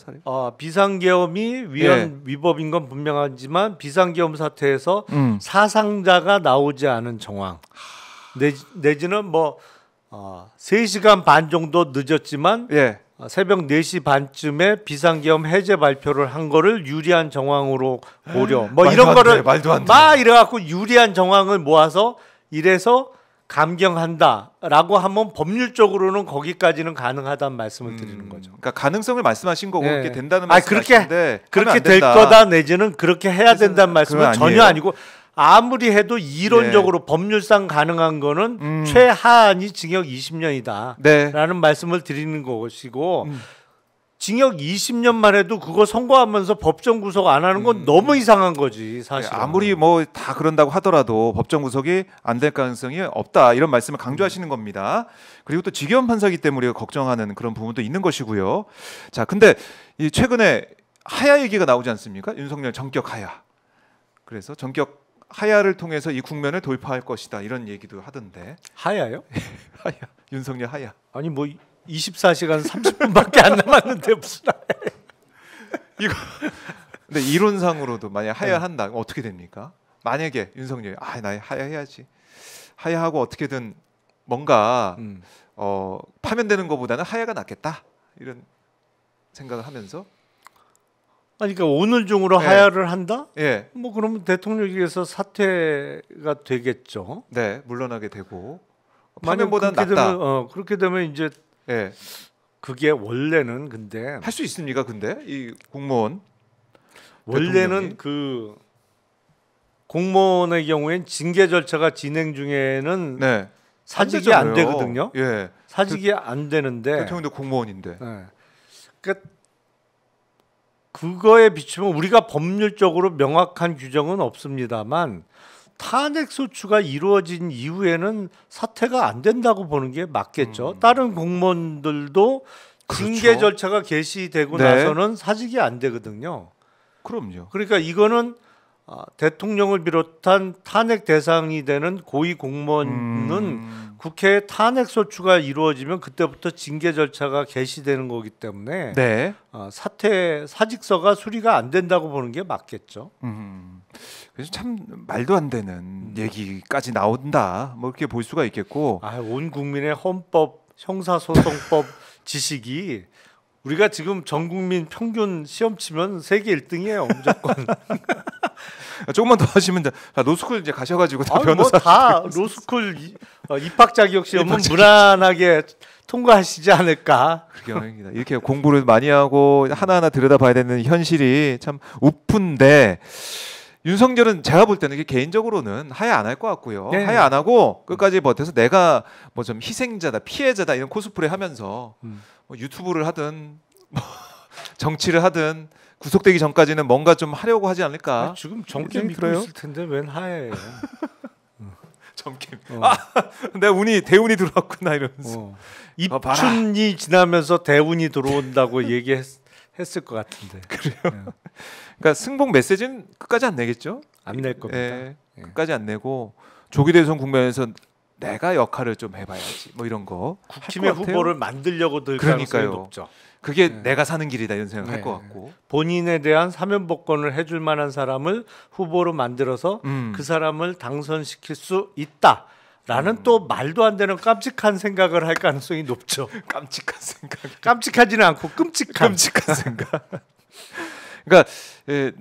Speaker 2: 비상계엄이 위헌 위법인 건 분명하지만 비상계엄 사태에서 사상자가 나오지 않은 정황 내지는 뭐 3시간 반 정도 늦었지만 새벽 4시 반쯤에 비상계엄 해제 발표를 한 거를 유리한 정황으로 고려. 뭐 이런 거를 막 이래갖고 유리한 정황을 모아서 이래서 감경한다라고 하면 법률적으로는 거기까지는 가능하다는 말씀을 드리는 거죠.
Speaker 1: 그러니까 가능성을 말씀하신 거고 그렇게 된다는 말씀인데
Speaker 2: 그렇게 될 거다 내지는 그렇게 해야 된다는 말씀은 전혀 아니고 아무리 해도 이론적으로 법률상 가능한 거는 최하한이 징역 20년이다라는 말씀을 드리는 것이고 징역 20년만 해도 그거 선고하면서 법정 구속 안 하는 건 너무 이상한 거지 사실.
Speaker 1: 아무리 뭐 다 그런다고 하더라도 법정 구속이 안 될 가능성이 없다 이런 말씀을 강조하시는 겁니다. 그리고 또 직위원 판사기 때문에 걱정하는 그런 부분도 있는 것이고요. 자, 근데 이 최근에 하야 얘기가 나오지 않습니까? 윤석열 전격 하야. 그래서 전격 하야를 통해서 이 국면을 돌파할 것이다 이런 얘기도 하던데.
Speaker 2: 하야요?
Speaker 1: 하야. 윤석열 하야.
Speaker 2: 아니 뭐 24시간 30분밖에 안 남았는데 무슨 하야?
Speaker 1: 이거. 근데 이론상으로도 만약 하야한다 어떻게 됩니까? 만약에 윤석열이 나 하야해야지. 하야하고 어떻게든 뭔가 파면되는 것보다는 하야가 낫겠다 이런 생각을 하면서.
Speaker 2: 아니 그러니까 오늘 중으로 하야를 한다? 뭐 그러면 대통령께서 사퇴가 되겠죠.
Speaker 1: 네, 물러나게 되고 파면보다는 낫다.
Speaker 2: 되면, 그렇게 되면 이제 그게 원래는 근데
Speaker 1: 할 수 있습니까? 근데 이 공무원
Speaker 2: 원래는
Speaker 1: 대통령이?
Speaker 2: 그 공무원의 경우엔 징계 절차가 진행 중에는 사직이 안 되거든요. 사직이 안 되는데
Speaker 1: 대통령도 공무원인데.
Speaker 2: 그러니까 그거에 비추면 우리가 법률적으로 명확한 규정은 없습니다만 탄핵 소추가 이루어진 이후에는 사퇴가 안 된다고 보는 게 맞겠죠. 다른 공무원들도 징계 절차가 개시되고 나서는 사직이 안 되거든요.
Speaker 1: 그럼요.
Speaker 2: 그러니까 이거는 대통령을 비롯한 탄핵 대상이 되는 고위 공무원은 국회 탄핵 소추가 이루어지면 그때부터 징계 절차가 개시되는 거기 때문에
Speaker 1: 네.
Speaker 2: 사퇴 사직서가 수리가 안 된다고 보는 게 맞겠죠.
Speaker 1: 그래서 참 말도 안 되는 얘기까지 나온다. 뭐 이렇게 볼 수가 있겠고.
Speaker 2: 온 국민의 헌법, 형사소송법 지식이 우리가 지금 전 국민 평균 시험 치면 세계 1등이에요 무조건.
Speaker 1: 조금만 더 하시면 노스쿨 이제 가셔가지고 다 변호사.
Speaker 2: 뭐다 로스쿨 입학 자격 시험은 무난하게 통과하시지 않을까.
Speaker 1: 그러게입니다. 이렇게 공부를 많이 하고 하나하나 들여다봐야 되는 현실이 참 우픈데 윤석열은 제가 볼 때는 개인적으로는 하야 안 할 것 같고요.
Speaker 2: 네.
Speaker 1: 하야 안 하고 끝까지 버텨서 내가 뭐 좀 희생자다, 피해자다 이런 코스프레 하면서 뭐 유튜브를 하든 뭐 정치를 하든 구속되기 전까지는 뭔가 좀 하려고 하지 않을까.
Speaker 2: 지금 정캠 믿고 있을 텐데 웬 하야예요.
Speaker 1: 정캠. 내 대운이 들어왔구나 이러면서.
Speaker 2: 입춘이 지나면서 대운이 들어온다고 얘기했을 것 같은데.
Speaker 1: 그래요. 그러니까 승복 메시지는 끝까지 안 내겠죠?
Speaker 2: 안 낼 겁니다.
Speaker 1: 끝까지 안 내고 조기 대선 국면에서 내가 역할을 좀 해봐야지. 뭐 이런 거.
Speaker 2: 국힘의 후보를 만들려고 들 가능성이 높죠.
Speaker 1: 그게 내가 사는 길이다 이런 생각할 것 같고.
Speaker 2: 본인에 대한 사면복권을 해줄 만한 사람을 후보로 만들어서 그 사람을 당선시킬 수 있다라는 또 말도 안 되는 깜찍한 생각을 할 가능성이 높죠.
Speaker 1: 깜찍한 생각.
Speaker 2: 깜찍하지는 않고 끔찍한
Speaker 1: 생각. 그러니까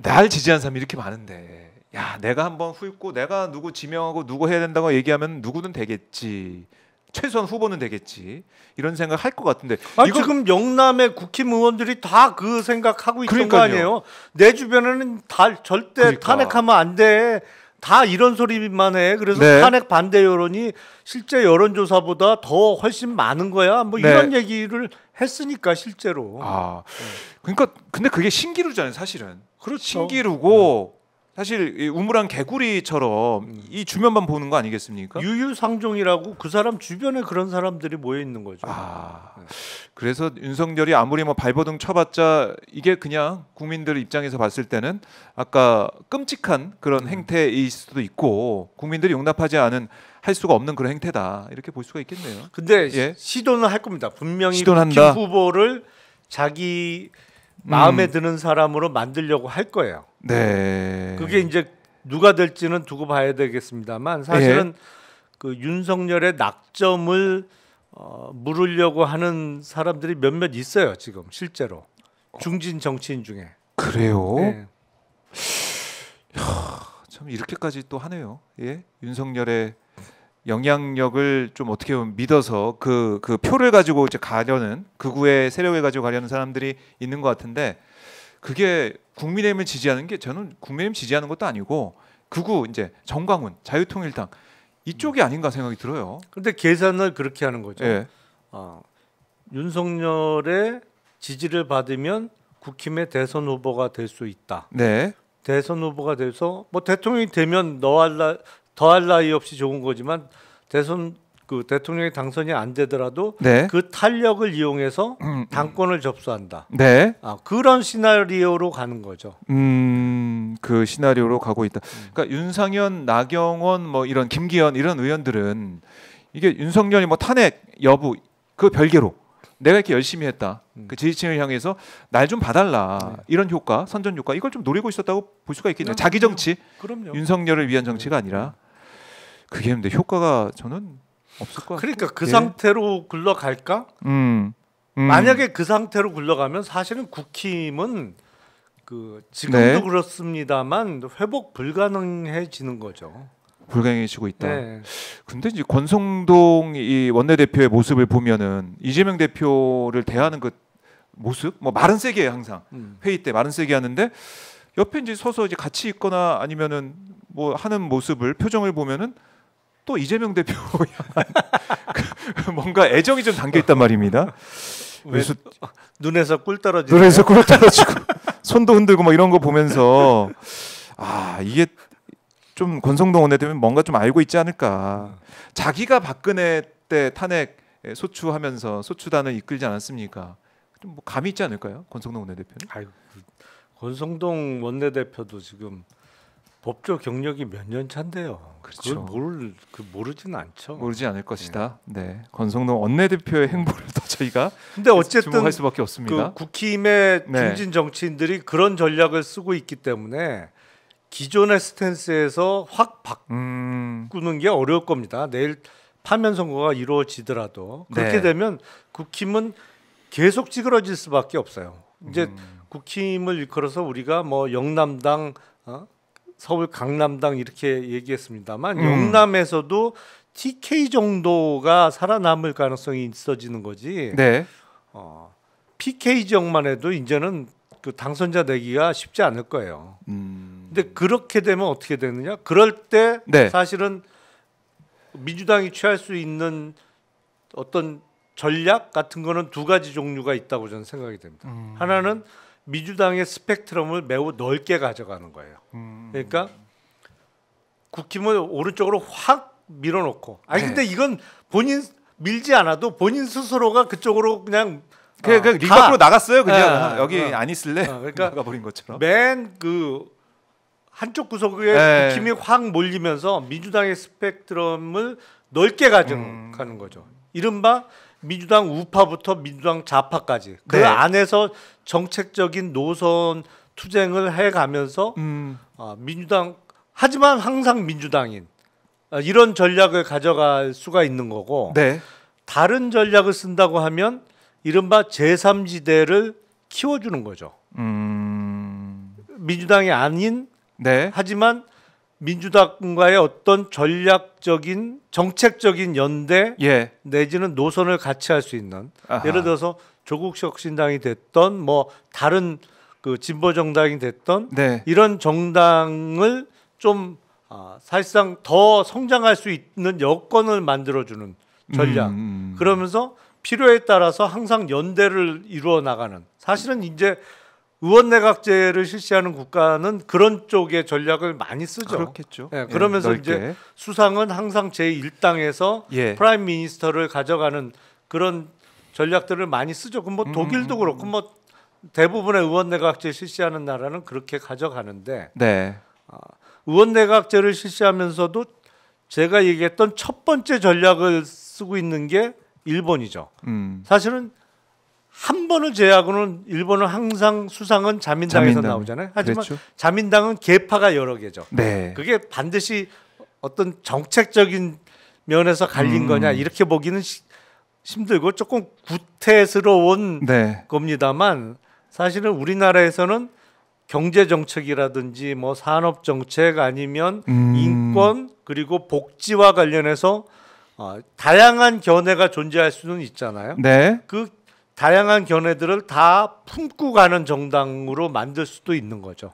Speaker 1: 날 지지한 사람이 이렇게 많은데 야 내가 한번 훑고 내가 누구 지명하고 누구 해야 된다고 얘기하면 누구든 되겠지. 최소한 후보는 되겠지 이런 생각 할 것 같은데
Speaker 2: 지금 영남의 국힘 의원들이 다 그 생각하고 있던
Speaker 1: 그러니까요.
Speaker 2: 거 아니에요. 내 주변에는 다 절대 탄핵하면 안 돼. 다 이런 소리만 해. 그래서 탄핵 반대 여론이 실제 여론조사보다 더 훨씬 많은 거야. 뭐 이런 얘기를 했으니까 실제로.
Speaker 1: 그러니까 근데 그게 신기루잖아요 사실은.
Speaker 2: 그렇죠.
Speaker 1: 신기루고 사실 우물안 개구리처럼 이 주변만 보는 거 아니겠습니까?
Speaker 2: 유유상종이라고 그 사람 주변에 그런 사람들이 모여 있는 거죠.
Speaker 1: 그래서 윤석열이 아무리 뭐 발버둥 쳐봤자 이게 그냥 국민들 입장에서 봤을 때는 아까 끔찍한 그런 행태일 수도 있고 국민들이 용납하지 않은 할 수가 없는 그런 행태다 이렇게 볼 수가 있겠네요.
Speaker 2: 근데 시도는 할 겁니다. 분명히
Speaker 1: 시도한다.
Speaker 2: 국힘 후보를 자기 마음에 드는 사람으로 만들려고 할 거예요.
Speaker 1: 네.
Speaker 2: 그게 이제 누가 될지는 두고 봐야 되겠습니다만 사실은 그 윤석열의 낙점을 물으려고 하는 사람들이 몇몇 있어요. 지금 실제로 중진 정치인 중에.
Speaker 1: 그래요? 네. 참 이렇게까지 또 하네요. 윤석열의 영향력을 좀 어떻게 보면 믿어서 그 표를 가지고 이제 가려는 극우의 세력을 가지고 가려는 사람들이 있는 것 같은데 그게 국민의힘을 지지하는 게 저는 국민의힘 지지하는 것도 아니고 극우 이제 정광훈 자유통일당 이쪽이 아닌가 생각이 들어요.
Speaker 2: 그런데 계산을 그렇게 하는 거죠. 윤석열의 지지를 받으면 국힘의 대선 후보가 될 수 있다. 대선 후보가 돼서 뭐 대통령이 되면 더할 나위 없이 좋은 거지만 대통령이 당선이 안 되더라도 그 탄력을 이용해서 당권을 접수한다. 그런 시나리오로 가는 거죠.
Speaker 1: 그 시나리오로 가고 있다. 그러니까 윤상현, 나경원, 뭐 이런 김기현 이런 의원들은 이게 윤석열이 뭐 탄핵 여부 그 별개로 내가 이렇게 열심히 했다. 그 지지층을 향해서 날 좀 봐달라. 이런 효과, 선전 효과 이걸 좀 노리고 있었다고 볼 수가 있겠네요. 자기 정치, 윤석열을 위한 정치가 아니라. 그게 근데 효과가 저는 없을 것 같아요.
Speaker 2: 그러니까 그 상태로 굴러갈까? 만약에 그 상태로 굴러가면 사실은 국힘은 지금도 그렇습니다만 회복 불가능해지는 거죠.
Speaker 1: 불가능해지고 있다. 근데 이제 권성동 이 원내대표의 모습을 보면은 이재명 대표를 대하는 그 모습, 뭐 말은 세게 해 항상 회의 때 말은 세게 하는데 옆에 이제 서서 이제 같이 있거나 아니면은 뭐 하는 모습을 표정을 보면은 또 이재명 대표 향한 뭔가 애정이 좀 담겨 있단 말입니다.
Speaker 2: 그래서 눈에서 꿀 떨어지고
Speaker 1: 손도 흔들고 막 이런 거 보면서 이게 좀 권성동 원내대표는 뭔가 좀 알고 있지 않을까. 자기가 박근혜 때 탄핵 소추하면서 소추단을 이끌지 않았습니까? 좀 뭐 감이 있지 않을까요? 권성동 원내대표는?
Speaker 2: 권성동 원내대표도 지금 법조 경력이 몇 년 차인데요.
Speaker 1: 그렇죠.
Speaker 2: 모르지는 않죠.
Speaker 1: 모르지 않을 것이다. 네. 권성동 원내대표의 행보를 더 저희가
Speaker 2: 근데 어쨌든
Speaker 1: 주목할 수밖에 없습니다.
Speaker 2: 그 국힘의
Speaker 1: 네.
Speaker 2: 중진 정치인들이 그런 전략을 쓰고 있기 때문에 기존의 스탠스에서 확 바꾸는 게 어려울 겁니다. 내일 파면 선거가 이루어지더라도 그렇게
Speaker 1: 네.
Speaker 2: 되면 국힘은 계속 찌그러질 수밖에 없어요. 이제 국힘을 일컬어서 우리가 뭐 영남당, 서울 강남당 이렇게 얘기했습니다만 영남에서도 TK 정도가 살아남을 가능성이 있어지는 거지.
Speaker 1: 네.
Speaker 2: PK 지역만 해도 이제는 그 당선자 내기가 쉽지 않을 거예요. 근데 그렇게 되면 어떻게 되느냐? 그럴 때
Speaker 1: 네.
Speaker 2: 사실은 민주당이 취할 수 있는 어떤 전략 같은 거는 두 가지 종류가 있다고 저는 생각이 됩니다. 하나는 민주당의 스펙트럼을 매우 넓게 가져가는 거예요. 그러니까 국힘을 오른쪽으로 확 밀어놓고, 근데 이건 본인 밀지 않아도 본인 스스로가 그쪽으로 그냥
Speaker 1: 링 밖으로 나갔어요. 그냥 여기 안 있을래?
Speaker 2: 그러니까
Speaker 1: 나가버린 것처럼.
Speaker 2: 맨 그 한쪽 구석에 국힘이 확 몰리면서 민주당의 스펙트럼을 넓게 가져가는 거죠. 이른바 민주당 우파부터 민주당 좌파까지 그
Speaker 1: 네.
Speaker 2: 안에서 정책적인 노선 투쟁을 해가면서 민주당 하지만 항상 민주당인 이런 전략을 가져갈 수가 있는 거고
Speaker 1: 네.
Speaker 2: 다른 전략을 쓴다고 하면 이른바 제3지대를 키워주는 거죠. 민주당이 아닌
Speaker 1: 네.
Speaker 2: 하지만 민주당과의 어떤 전략적인 정책적인 연대 내지는 노선을 같이 할 수 있는 예를 들어서 조국 혁신당이 됐던 뭐 다른 그 진보 정당이 됐던 이런 정당을 좀 사실상 더 성장할 수 있는 여건을 만들어주는 전략. 그러면서 필요에 따라서 항상 연대를 이루어 나가는. 사실은 이제 의원내각제를 실시하는 국가는 그런 쪽의 전략을 많이 쓰죠.
Speaker 1: 그렇겠죠.
Speaker 2: 네, 그러면서 이제 수상은 항상 제1당에서 프라임 미니스터를 가져가는 그런 전략들을 많이 쓰죠. 그럼 뭐 독일도 그렇고 뭐 대부분의 의원내각제 실시하는 나라는 그렇게 가져가는데 의원내각제를 실시하면서도 제가 얘기했던 첫 번째 전략을 쓰고 있는 게 일본이죠. 사실은 한 번을 제외하고는 일본은 항상 수상은 자민당에서 나오잖아요. 하지만 자민당은 계파가 여러 개죠. 그게 반드시 어떤 정책적인 면에서 갈린 거냐 이렇게 보기는 힘들고 조금 구태스러운 겁니다만 사실은 우리나라에서는 경제 정책이라든지 뭐 산업 정책 아니면 인권 그리고 복지와 관련해서 다양한 견해가 존재할 수는 있잖아요. 그 다양한 견해들을 다 품고 가는 정당으로 만들 수도 있는 거죠.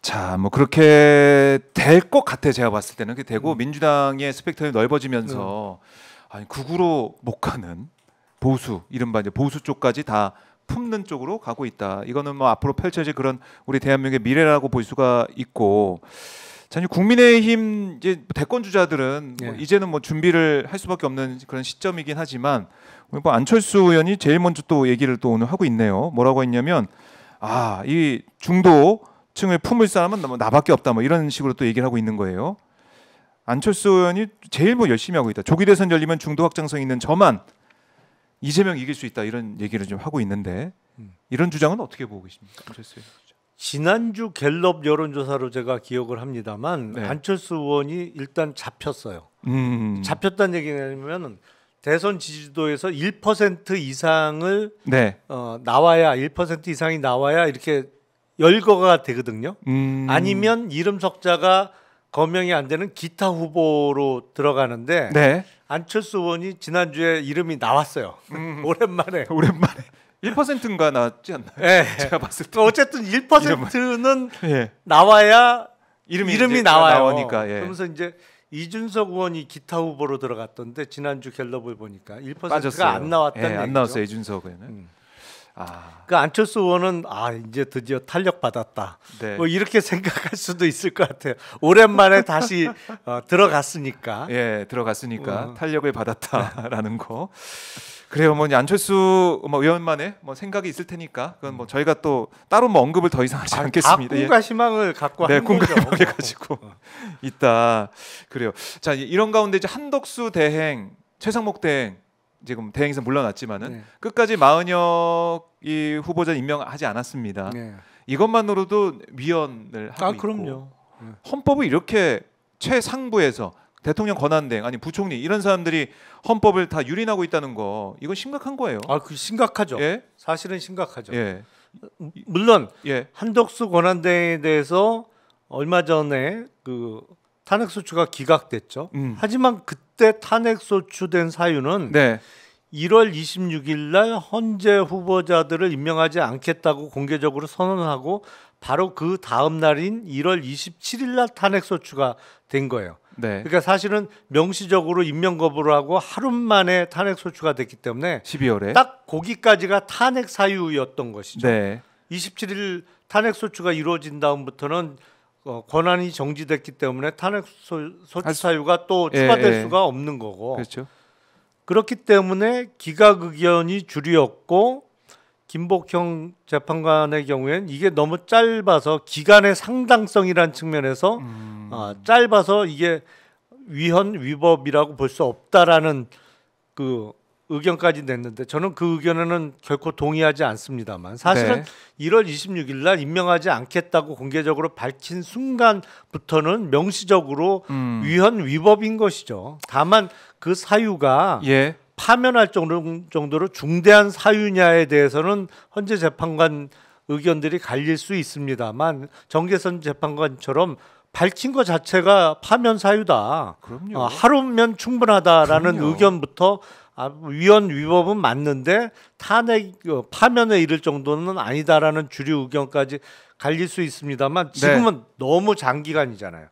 Speaker 1: 자, 뭐 그렇게 될 것 같아. 제가 봤을 때는 그게 되고 민주당의 스펙트럼이 넓어지면서 아니 극우로 못 가는 보수, 이른바 이제 보수 쪽까지 다 품는 쪽으로 가고 있다. 이거는 뭐 앞으로 펼쳐질 그런 우리 대한민국의 미래라고 볼 수가 있고. 자, 국민의힘 이제 대권 주자들은 뭐 이제는 뭐 준비를 할 수밖에 없는 그런 시점이긴 하지만 뭐 안철수 의원이 제일 먼저 또 얘기를 또 오늘 하고 있네요. 뭐라고 했냐면 이 중도층을 품을 사람은 나밖에 없다. 뭐 이런 식으로 또 얘기를 하고 있는 거예요. 안철수 의원이 제일 뭐 열심히 하고 있다. 조기 대선 열리면 중도 확장성 있는 저만 이재명 이길 수 있다. 이런 얘기를 좀 하고 있는데 이런 주장은 어떻게 보고 계십니까? 안철수 의원.
Speaker 2: 지난주 갤럽 여론조사로 제가 기억을 합니다만 안철수 의원이 일단 잡혔어요. 잡혔다는 얘기는 대선 지지도에서 1% 이상을 나와야 1% 이상이 나와야 이렇게 열거가 되거든요. 아니면 이름 석자가 거명이 안 되는 기타 후보로 들어가는데 안철수 의원이 지난주에 이름이 나왔어요. 오랜만에
Speaker 1: 1%인가 나왔지 않나요? 제가 봤을 때
Speaker 2: 어쨌든 1%는 나와야 이름이 나와요.
Speaker 1: 나오니까,
Speaker 2: 그러면서 이제 이준석 의원이 기타 후보로 들어갔던데 지난주 갤럽을 보니까 1%가
Speaker 1: 빠졌어요.
Speaker 2: 안 나왔다는 얘기죠.
Speaker 1: 안 나왔어요. 이준석 의원은.
Speaker 2: 그 안철수 의원은 이제 드디어 탄력 받았다. 뭐 이렇게 생각할 수도 있을 것 같아요. 오랜만에 다시 들어갔으니까.
Speaker 1: 들어갔으니까 탄력을 받았다라는 거. 그래요. 뭐 안철수 뭐 의원만의 뭐 생각이 있을 테니까 그건 뭐 저희가 또 따로 뭐 언급을 더 이상 하지 않겠습니다.
Speaker 2: 꿈과 희망을 갖고
Speaker 1: 네,
Speaker 2: 하는 거죠.
Speaker 1: 꿈과 희망을 가지고 있다. 그래요. 자, 이런 가운데 이제 한덕수 대행, 최상목 대행 지금 대행에서 물러났지만은
Speaker 2: 네.
Speaker 1: 끝까지 마은혁 이 후보자 임명하지 않았습니다.
Speaker 2: 네.
Speaker 1: 이것만으로도 위헌을 하고
Speaker 2: 그럼요.
Speaker 1: 있고 헌법을 이렇게 최상부에서 대통령 권한대행 아니 부총리 이런 사람들이 헌법을 다 유린하고 있다는 거 이건 심각한 거예요.
Speaker 2: 그 심각하죠.
Speaker 1: 예?
Speaker 2: 사실은 심각하죠.
Speaker 1: 예.
Speaker 2: 물론
Speaker 1: 예.
Speaker 2: 한덕수 권한대행에 대해서 얼마 전에 그 탄핵 소추가 기각됐죠. 하지만 그때 탄핵 소추된 사유는
Speaker 1: 네.
Speaker 2: 1월 26일 날 헌재 후보자들을 임명하지 않겠다고 공개적으로 선언하고 바로 그 다음 날인 1월 27일 날 탄핵 소추가 된 거예요.
Speaker 1: 네.
Speaker 2: 그러니까 사실은 명시적으로 임명 거부를 하고 하루 만에 탄핵 소추가 됐기 때문에
Speaker 1: 12월에
Speaker 2: 딱 거기까지가 탄핵 사유였던 것이죠.
Speaker 1: 네.
Speaker 2: 27일 탄핵 소추가 이루어진 다음부터는 권한이 정지됐기 때문에 탄핵 소추 사유가 또 추가될 수가 없는 거고.
Speaker 1: 그렇죠.
Speaker 2: 그렇기 때문에 기각 의견이 주류였고 김복형 재판관의 경우에는 이게 너무 짧아서 기간의 상당성이란 측면에서 짧아서 이게 위헌 위법이라고 볼 수 없다라는 그 의견까지 냈는데 저는 그 의견에는 결코 동의하지 않습니다만 사실은
Speaker 1: 네.
Speaker 2: 1월 26일 날 임명하지 않겠다고 공개적으로 밝힌 순간부터는 명시적으로 위헌 위법인 것이죠. 다만 그 사유가
Speaker 1: 예.
Speaker 2: 파면할 정도로 중대한 사유냐에 대해서는 헌재 재판관 의견들이 갈릴 수 있습니다만 정계선 재판관처럼 밝힌 것 자체가 파면 사유다.
Speaker 1: 그럼요.
Speaker 2: 하루면 충분하다라는
Speaker 1: 그럼요.
Speaker 2: 의견부터 위헌 위법은 맞는데 탄핵 파면에 이를 정도는 아니다라는 주류 의견까지 갈릴 수 있습니다만 지금은 너무 장기간이잖아요.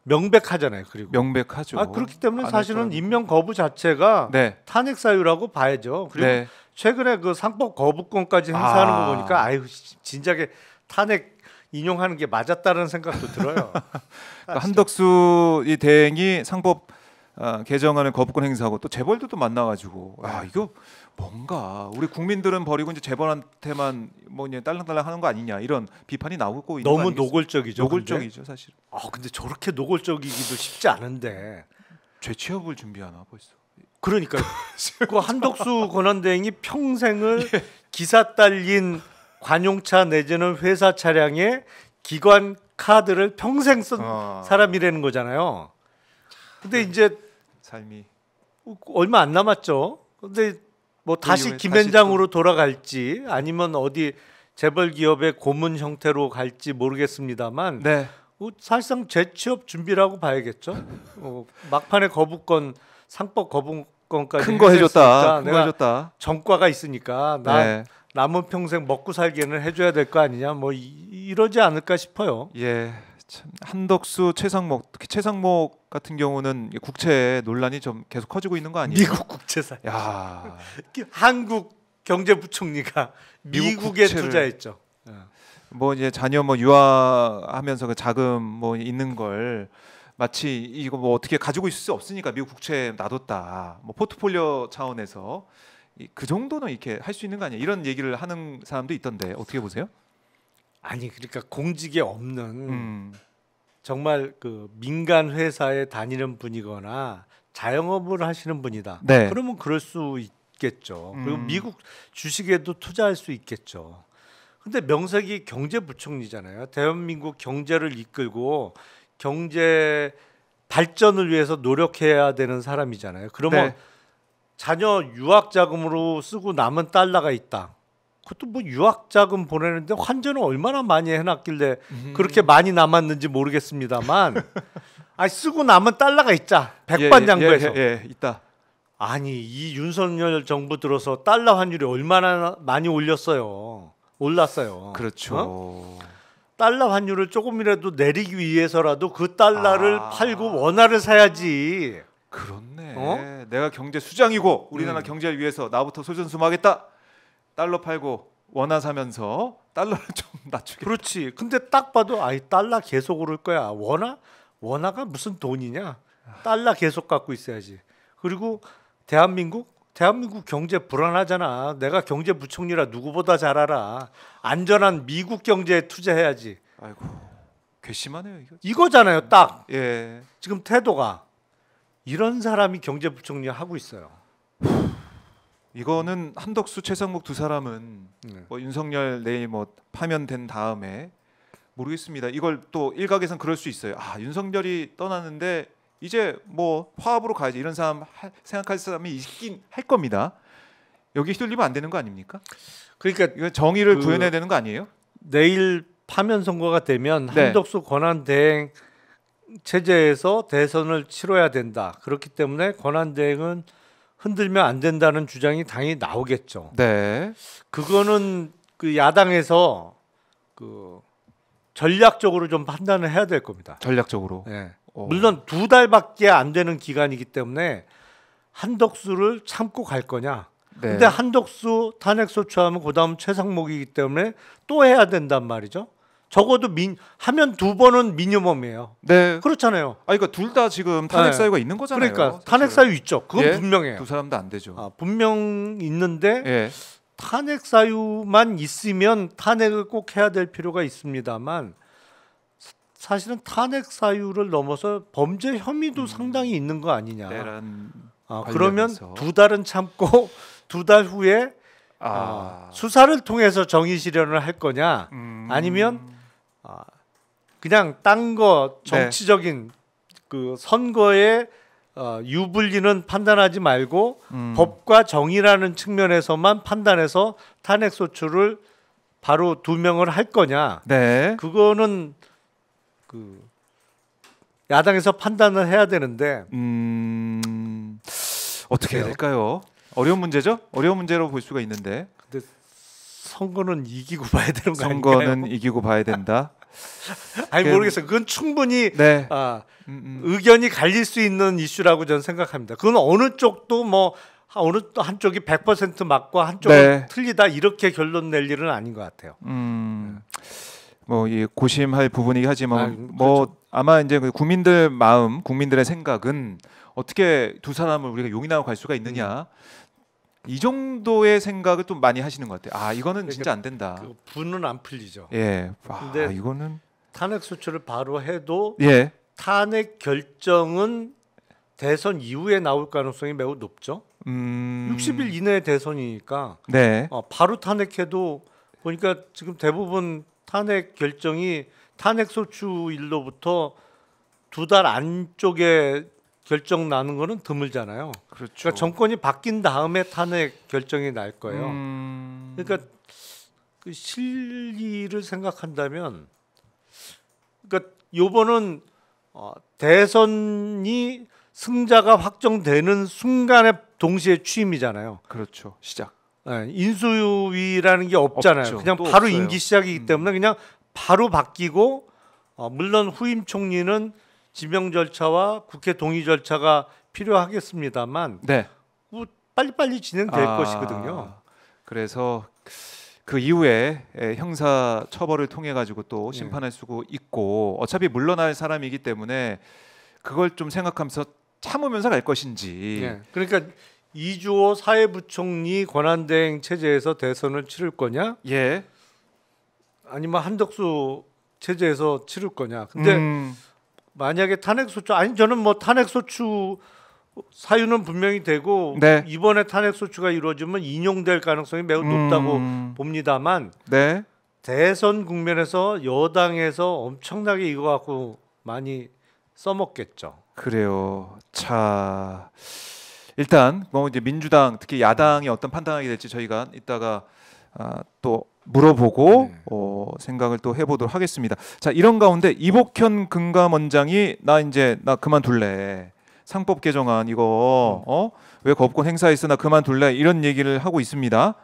Speaker 2: 명백하잖아요. 그리고
Speaker 1: 명백하죠.
Speaker 2: 그렇기 때문에 사실은 임명 거부 자체가
Speaker 1: 네.
Speaker 2: 탄핵 사유라고 봐야죠. 그리고
Speaker 1: 네.
Speaker 2: 최근에 그 상법 거부권까지 행사하는 거 보니까 아유 진작에 탄핵 인용하는 게 맞았다는 생각도 들어요.
Speaker 1: 그러니까 한덕수 이 대행이 상법 개정안을 거부권 행사하고 또 재벌들도 만나가지고 이거 뭔가 우리 국민들은 버리고 이제 재벌한테만 뭐 그냥 딸랑딸랑 하는 거 아니냐 이런 비판이 나오고 있는
Speaker 2: 너무 노골적이죠.
Speaker 1: 노골적이죠 사실.
Speaker 2: 근데 저렇게 노골적이기도 쉽지 않은데
Speaker 1: 죄취업을 준비하나 벌써.
Speaker 2: 그러니까 그 한덕수 권한대행이 평생을 기사 딸린 관용차 내지는 회사 차량에 기관 카드를 평생 쓴 사람이라는 거잖아요. 근데 이제
Speaker 1: 삶이
Speaker 2: 얼마 안 남았죠. 근데 뭐 다시 김현장으로 돌아갈지 아니면 어디 재벌 기업의 고문 형태로 갈지 모르겠습니다만 사실상 재취업 준비라고 봐야겠죠. 막판에 거부권 상법 거부권까지
Speaker 1: 큰 거 해줬다. 큰 거 해줬다.
Speaker 2: 전과가 있으니까 남은 평생 먹고 살기는 해줘야 될 거 아니냐. 뭐 이러지 않을까 싶어요.
Speaker 1: 예. 참 한덕수, 최상목, 특히 최상목 같은 경우는 국채 논란이 좀 계속 커지고 있는 거 아니에요?
Speaker 2: 미국 국채사.
Speaker 1: 야,
Speaker 2: 한국 경제부총리가 미국에 투자했죠.
Speaker 1: 뭐 이제 자녀 뭐 유학하면서 그 자금 뭐 있는 걸 마치 이거 뭐 어떻게 가지고 있을 수 없으니까 미국 국채 놔뒀다. 뭐 포트폴리오 차원에서 그 정도는 이렇게 할 수 있는 거 아니에요? 이런 얘기를 하는 사람도 있던데 어떻게 보세요?
Speaker 2: 아니 그러니까 공직에 없는 정말 그 민간 회사에 다니는 분이거나 자영업을 하시는 분이다. 그러면 그럴 수 있겠죠. 그리고 미국 주식에도 투자할 수 있겠죠. 근데 명색이 경제부총리잖아요. 대한민국 경제를 이끌고 경제 발전을 위해서 노력해야 되는 사람이잖아요. 그러면 자녀 유학 자금으로 쓰고 남은 달러가 있다. 그것도 뭐 유학 자금 보내는데 환전을 얼마나 많이 해놨길래 그렇게 많이 남았는지 모르겠습니다만, 쓰고 남은 달러가 있자. 백반장부에서
Speaker 1: 있다.
Speaker 2: 아니 이 윤석열 정부 들어서 달러 환율이 얼마나 많이 올랐어요.
Speaker 1: 그렇죠.
Speaker 2: 달러 환율을 조금이라도 내리기 위해서라도 그 달러를 팔고 원화를 사야지.
Speaker 1: 그렇네. 내가 경제 수장이고 우리나라 경제를 위해서 나부터 솔선수범하겠다. 달러 팔고 원화 사면서 달러를 좀 낮추겠다.
Speaker 2: 그렇지. 근데 딱 봐도 달러 계속 오를 거야. 원화가 무슨 돈이냐? 달러 계속 갖고 있어야지. 그리고 대한민국 대한민국 경제 불안하잖아. 내가 경제부총리라 누구보다 잘 알아. 안전한 미국 경제에 투자해야지.
Speaker 1: 아이고 괘씸하네요 이거.
Speaker 2: 이거잖아요, 딱.
Speaker 1: 예.
Speaker 2: 지금 태도가 이런 사람이 경제부총리 하고 있어요.
Speaker 1: 이거는 한덕수, 최상목 두 사람은 뭐 윤석열 내일 뭐 파면된 다음에 모르겠습니다. 이걸 또 일각에선 그럴 수 있어요. 아 윤석열이 떠났는데 이제 뭐 화합으로 가야지 이런 사람 생각할 사람이 있긴 할 겁니다. 여기 휘둘리면 안 되는 거 아닙니까?
Speaker 2: 그러니까
Speaker 1: 이건 정의를 구현해야 되는 거 아니에요?
Speaker 2: 내일 파면 선거가 되면
Speaker 1: 네.
Speaker 2: 한덕수 권한대행 체제에서 대선을 치러야 된다. 그렇기 때문에 권한대행은 흔들면 안 된다는 주장이 당연히 나오겠죠.
Speaker 1: 네.
Speaker 2: 그거는 그 야당에서 그 전략적으로 좀 판단을 해야 될 겁니다.
Speaker 1: 전략적으로.
Speaker 2: 네. 물론 2달밖에 안 되는 기간이기 때문에 한덕수를 참고 갈 거냐.
Speaker 1: 네.
Speaker 2: 근데 한덕수 탄핵 소추하면 그다음 최상목이기 때문에 또 해야 된단 말이죠. 적어도 하면 2번은 미니멈이에요.
Speaker 1: 네.
Speaker 2: 그렇잖아요.
Speaker 1: 아 이거 둘 다 지금 탄핵
Speaker 2: 네.
Speaker 1: 사유가 있는 거잖아요.
Speaker 2: 그러니까
Speaker 1: 사실은.
Speaker 2: 탄핵 사유 있죠. 그건
Speaker 1: 예?
Speaker 2: 분명해요.
Speaker 1: 두 사람도 안 되죠.
Speaker 2: 분명 있는데
Speaker 1: 예.
Speaker 2: 탄핵 사유만 있으면 탄핵을 꼭 해야 될 필요가 있습니다만 사실은 탄핵 사유를 넘어서 범죄 혐의도 상당히 있는 거 아니냐. 그러면
Speaker 1: 관련해서.
Speaker 2: 2달은 참고 2달 후에 수사를 통해서 정의 실현을 할 거냐 아니면 그냥 딴 거 정치적인 그 선거에 유불리는 판단하지 말고 법과 정의라는 측면에서만 판단해서 탄핵 소추를 바로 2명을 할 거냐.
Speaker 1: 네.
Speaker 2: 그거는 그 야당에서 판단을 해야 되는데
Speaker 1: 어떻게 해야 될까요? 어려운 문제죠? 어려운 문제로 볼 수가 있는데.
Speaker 2: 근데 선거는 이기고 봐야 되는 거 아닌가요?
Speaker 1: 선거는 이기고 봐야 된다.
Speaker 2: 아니 모르겠어요. 그건 충분히
Speaker 1: 네.
Speaker 2: 의견이 갈릴 수 있는 이슈라고 저는 생각합니다. 그건 어느 쪽도 뭐 어느 한쪽이 100% 맞고 한쪽은
Speaker 1: 네.
Speaker 2: 틀리다 이렇게 결론 낼 일은 아닌 것 같아요.
Speaker 1: 뭐 이 고심할 부분이긴 하지만 뭐
Speaker 2: 그렇죠.
Speaker 1: 아마 이제 그 국민들 마음, 국민들의 생각은 어떻게 두 사람을 우리가 용인하고 갈 수가 있느냐. 이 정도의 생각을 좀 많이 하시는 것 같아요. 아 이거는
Speaker 2: 그러니까
Speaker 1: 진짜 안 된다.
Speaker 2: 그 분은 안 풀리죠.
Speaker 1: 예.
Speaker 2: 근데
Speaker 1: 이거는
Speaker 2: 탄핵 소추를 바로 해도
Speaker 1: 예.
Speaker 2: 탄핵 결정은 대선 이후에 나올 가능성이 매우 높죠. 60일 이내에 대선이니까
Speaker 1: 네.
Speaker 2: 바로 탄핵해도 보니까 지금 대부분 탄핵 결정이 탄핵 소추일로부터 2달 안쪽에 결정 나는 거는 드물잖아요.
Speaker 1: 그렇죠.
Speaker 2: 그러니까 정권이 바뀐 다음에 탄핵 결정이 날 거예요. 그러니까 그 실리를 생각한다면, 그러니까 요번은 대선이 승자가 확정되는 순간에 동시에 취임이잖아요.
Speaker 1: 그렇죠. 시작.
Speaker 2: 네, 인수위라는 게 없잖아요.
Speaker 1: 없죠.
Speaker 2: 그냥 바로
Speaker 1: 없어요.
Speaker 2: 임기 시작이기 때문에 그냥 바로 바뀌고 물론 후임 총리는 지명 절차와 국회 동의 절차가 필요하겠습니다만
Speaker 1: 네.
Speaker 2: 뭐 빨리빨리 진행될 것이거든요.
Speaker 1: 그래서 그 이후에 형사 처벌을 통해 가지고 또 심판할 수도 있고 어차피 물러날 사람이기 때문에 그걸 좀 생각하면서 참으면서 갈 것인지.
Speaker 2: 네. 그러니까 이주호 사회부총리 권한대행 체제에서 대선을 치를 거냐?
Speaker 1: 예.
Speaker 2: 아니면 한덕수 체제에서 치를 거냐? 근데 만약에 탄핵소추 저는 뭐 탄핵소추 사유는 분명히 되고
Speaker 1: 네.
Speaker 2: 이번에 탄핵소추가 이루어지면 인용될 가능성이 매우 높다고 봅니다만
Speaker 1: 네.
Speaker 2: 대선 국면에서 여당에서 엄청나게 이거 갖고 많이 써먹겠죠.
Speaker 1: 그래요. 자, 일단 뭐 이제 민주당 특히 야당이 어떤 판단하게 될지 저희가 이따가 또 물어보고 생각을 또 해보도록 하겠습니다. 자, 이런 가운데 이복현 금감원장이 나 그만둘래. 상법 개정안 이거 왜 거부권 행사했어 나 그만둘래 이런 얘기를 하고 있습니다.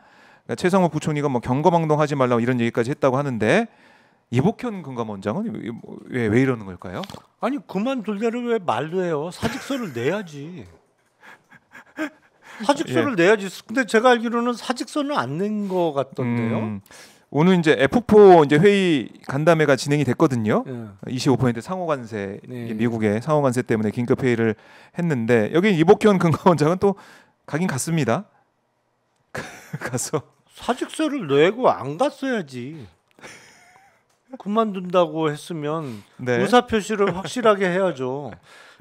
Speaker 1: 그러니까 최상목 부총리가 뭐 경거망동하지 말라고 이런 얘기까지 했다고 하는데 이복현 금감원장은 왜 이러는 걸까요?
Speaker 2: 아니 그만둘래를 왜 말로 해요? 사직서를 내야지. 사직서를 내야지. 근데 제가 알기로는 사직서는 안 낸 것 같던데요.
Speaker 1: 오늘 이제 F4 이제 회의 간담회가 진행이 됐거든요. 25% 상호관세 미국의 상호관세 때문에 긴급 회의를 했는데 여기 이복현 금감원장은 또 가긴 갔습니다. 가서
Speaker 2: 사직서를 내고 안 갔어야지. 그만둔다고 했으면
Speaker 1: 네.
Speaker 2: 의사 표시를 확실하게 해야죠.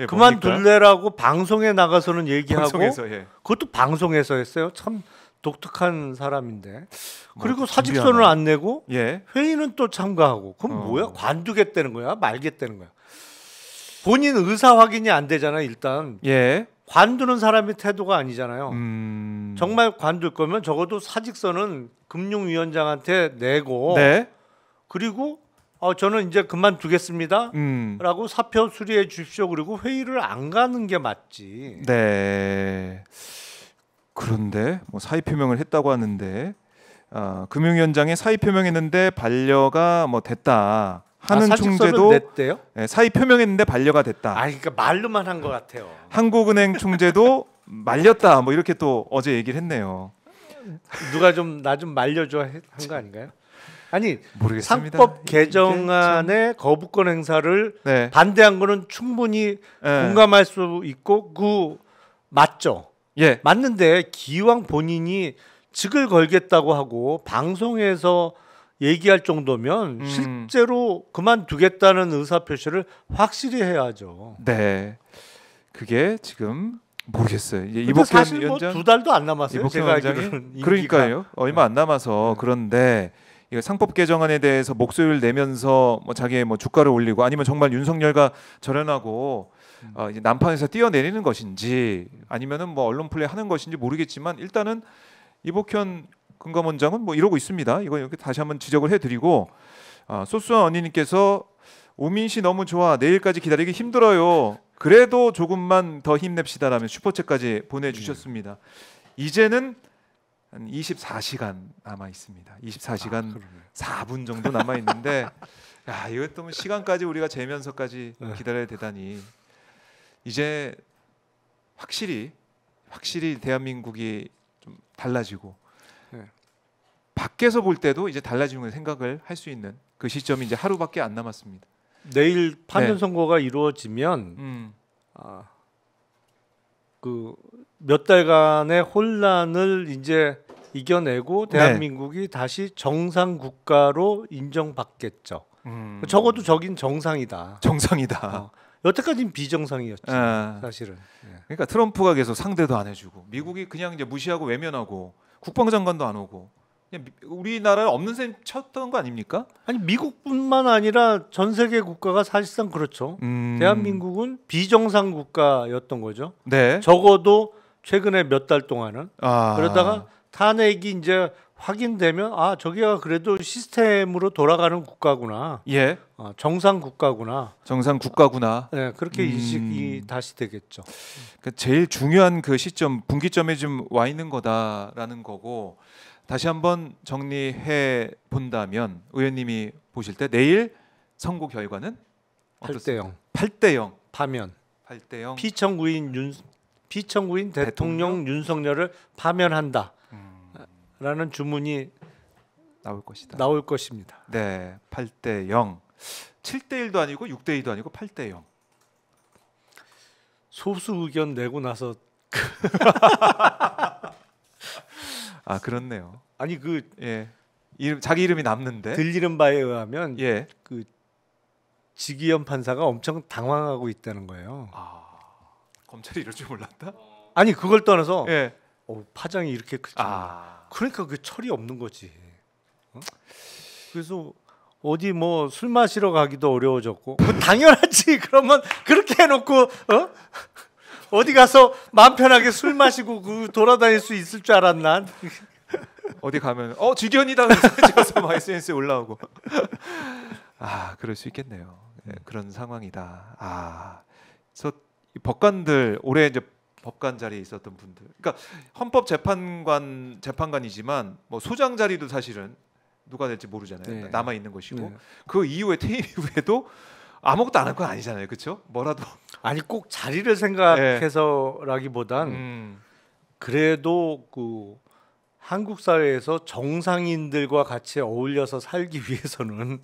Speaker 1: 예,
Speaker 2: 그만둘래라고 방송에 나가서는 얘기하고
Speaker 1: 방송에서, 예.
Speaker 2: 그것도 방송에서 했어요. 참 독특한 사람인데. 그리고
Speaker 1: 뭐,
Speaker 2: 사직서는
Speaker 1: 준비하나.
Speaker 2: 안 내고
Speaker 1: 예.
Speaker 2: 회의는 또 참가하고. 그럼 뭐야? 관두겠다는 거야? 말겠다는 거야? 본인 의사 확인이 안 되잖아 일단.
Speaker 1: 예.
Speaker 2: 관두는 사람의 태도가 아니잖아요. 정말 관둘 거면 적어도 사직서는 금융위원장한테 내고
Speaker 1: 네.
Speaker 2: 그리고 저는 이제 그만두겠습니다 라고 사표 수리해 주십시오. 그리고 회의를 안 가는 게 맞지.
Speaker 1: 네. 그런데 뭐 사의 표명을 했다고 하는데 금융위원장이 사의 표명했는데 반려가 뭐 됐다 하는 총재도
Speaker 2: 냈대요?
Speaker 1: 네, 사의 표명했는데 반려가 됐다.
Speaker 2: 그러니까 말로만 한 것 같아요.
Speaker 1: 한국은행 총재도 말렸다. 뭐 이렇게 또 어제 얘기를 했네요.
Speaker 2: 누가 좀 나 좀 말려줘 한 거 아닌가요? 아니
Speaker 1: 모르겠습니다.
Speaker 2: 상법 개정안의 거부권 행사를
Speaker 1: 네.
Speaker 2: 반대한 거는 충분히 공감할 수 있고 그 맞죠.
Speaker 1: 예.
Speaker 2: 맞는데 기왕 본인이 직을 걸겠다고 하고 방송에서 얘기할 정도면 실제로 그만두겠다는 의사 표시를 확실히 해야죠.
Speaker 1: 네. 그게 지금 모르겠어요.
Speaker 2: 이복현 사실 위원장 뭐 2달도 안 남았어요. 제가 알기로는
Speaker 1: 그러니까요. 얼마 안 남아서 그런데 이거 상법 개정안에 대해서 목소리를 내면서 뭐 자기의 뭐 주가를 올리고 아니면 정말 윤석열과 절연하고 이제 난판에서 뛰어내리는 것인지 아니면은 뭐 언론 플레이 하는 것인지 모르겠지만 일단은 이복현 금감원장은 뭐 이러고 있습니다. 이거 이렇게 다시 한번 지적을 해드리고 소수한 언니님께서 오민 씨 너무 좋아 내일까지 기다리기 힘들어요. 그래도 조금만 더 힘냅시다라면 슈퍼챗까지 보내주셨습니다. 이제는 한 24시간 남아 있습니다. 24시간 4분 정도 남아 있는데 야 이것도 뭐 시간까지 우리가 재면서까지 기다려야 되다니 이제 확실히 대한민국이 좀 달라지고 밖에서 볼 때도 이제 달라지는 생각을 할 수 있는 그 시점이 이제 하루밖에 안 남았습니다.
Speaker 2: 내일 판결 선고가 이루어지면 그 몇 달간의 혼란을 이제 이겨내고 대한민국이 다시 정상 국가로 인정받겠죠. 적어도 저긴 정상이다.
Speaker 1: 정상이다.
Speaker 2: 여태까지는 비정상이었지 사실은.
Speaker 1: 그러니까 트럼프가 계속 상대도 안 해주고 미국이 그냥 이제 무시하고 외면하고 국방장관도 안 오고 그냥 우리나라에 없는 셈 쳤던 거 아닙니까?
Speaker 2: 아니 미국뿐만 아니라 전 세계 국가가 사실상 그렇죠. 대한민국은 비정상 국가였던 거죠.
Speaker 1: 네.
Speaker 2: 적어도 최근에 몇 달 동안은 그러다가 탄핵이 이제 확인되면 저기가 그래도 시스템으로 돌아가는 국가구나.
Speaker 1: 예.
Speaker 2: 정상 국가구나.
Speaker 1: 정상 국가구나.
Speaker 2: 네, 그렇게 인식이 다시 되겠죠.
Speaker 1: 그러니까 제일 중요한 그 시점 분기점에 좀 와 있는 거다라는 거고 다시 한번 정리해 본다면 의원님이 보실 때 내일 선고 결과는
Speaker 2: 8대0.
Speaker 1: 8대0.
Speaker 2: 파면.
Speaker 1: 8대0.
Speaker 2: 피청구인 대통령 윤석열을 파면한다. 라는 주문이 나올 것입니다.
Speaker 1: 네, 8대0. 7대1도 아니고 6대2도 아니고 8대0.
Speaker 2: 소수 의견 내고 나서
Speaker 1: 그렇네요.
Speaker 2: 아니
Speaker 1: 자기 이름이 남는데
Speaker 2: 들리는 바에 의하면
Speaker 1: 예.
Speaker 2: 그 지기현 판사가 엄청 당황하고 있다는 거예요.
Speaker 1: 검찰이 이럴 줄 몰랐다?
Speaker 2: 아니 그걸 떠나서
Speaker 1: 예.
Speaker 2: 파장이 이렇게 크지. 그러니까 그 철이 없는 거지. 그래서 어디 뭐 술 마시러 가기도 어려워졌고 당연하지. 그러면 그렇게 해놓고 어디 가서 마음 편하게 술 마시고 돌아다닐 수 있을 줄 알았나?
Speaker 1: 어디 가면 지견이다 찍어서 막 SNS에 올라오고 그럴 수 있겠네요. 그런 상황이다. 그래서 법관들 올해 이제 법관 자리에 있었던 분들, 그러니까 헌법 재판관이지만 뭐 소장 자리도 사실은 누가 될지 모르잖아요. 남아 있는 것이고 그 이후에 퇴임 이후에도 아무것도 안 할 건 아니잖아요, 그렇죠? 뭐라도
Speaker 2: 아니 꼭 자리를 생각해서라기보단 그래도 그 한국 사회에서 정상인들과 같이 어울려서 살기 위해서는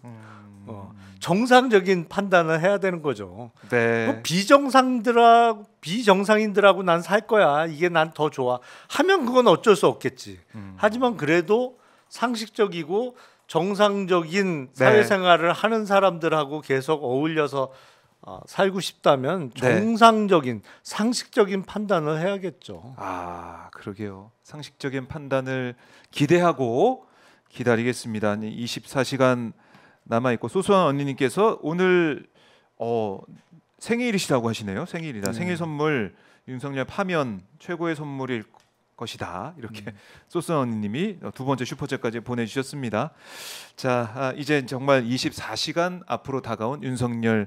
Speaker 2: 정상적인 판단을 해야 되는 거죠.
Speaker 1: 네.
Speaker 2: 비정상인들하고 난 살 거야. 이게 난 더 좋아. 하면 그건 어쩔 수 없겠지. 하지만 그래도 상식적이고 정상적인 사회생활을 하는 사람들하고 계속 어울려서 살고 싶다면 정상적인 상식적인 판단을 해야겠죠.
Speaker 1: 아, 그러게요. 상식적인 판단을 기대하고 기다리겠습니다. 24시간 남아 있고 소소한 언니님께서 오늘 생일이시라고 하시네요. 생일이다. 생일 선물 윤석열 파면 최고의 선물일 것이다. 이렇게 소소한 언니님이 두 번째 슈퍼챗까지 보내주셨습니다. 자, 이제 정말 24시간 앞으로 다가온 윤석열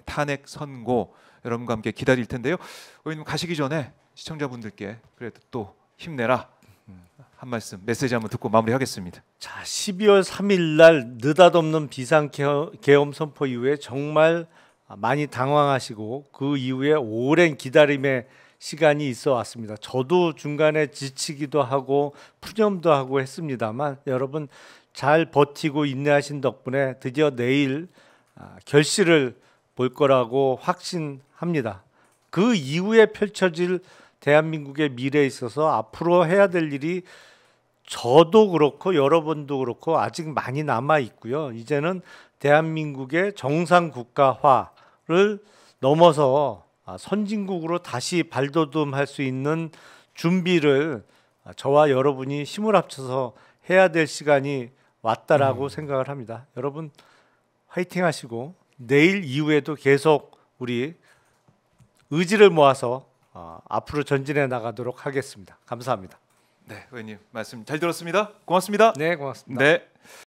Speaker 1: 탄핵 선고 여러분과 함께 기다릴 텐데요. 의원님 가시기 전에 시청자분들께 그래도 또 힘내라 한 말씀 메시지 한번 듣고 마무리하겠습니다.
Speaker 2: 자, 12월 3일 날 느닷없는 비상계엄 선포 이후에 정말 많이 당황하시고 그 이후에 오랜 기다림의 시간이 있어 왔습니다. 저도 중간에 지치기도 하고 푸념도 하고 했습니다만 여러분 잘 버티고 인내하신 덕분에 드디어 내일 결실을 볼 거라고 확신합니다. 그 이후에 펼쳐질 대한민국의 미래에 있어서 앞으로 해야 될 일이 저도 그렇고 여러분도 그렇고 아직 많이 남아 있고요. 이제는 대한민국의 정상 국가화를 넘어서 선진국으로 다시 발돋움할 수 있는 준비를 저와 여러분이 힘을 합쳐서 해야 될 시간이 왔다라고 생각을 합니다. 여러분 화이팅 하시고 내일 이후에도 계속 우리 의지를 모아서 앞으로 전진해 나가도록 하겠습니다. 감사합니다.
Speaker 1: 네, 의원님 말씀 잘 들었습니다. 고맙습니다.
Speaker 2: 네, 고맙습니다.
Speaker 1: 네.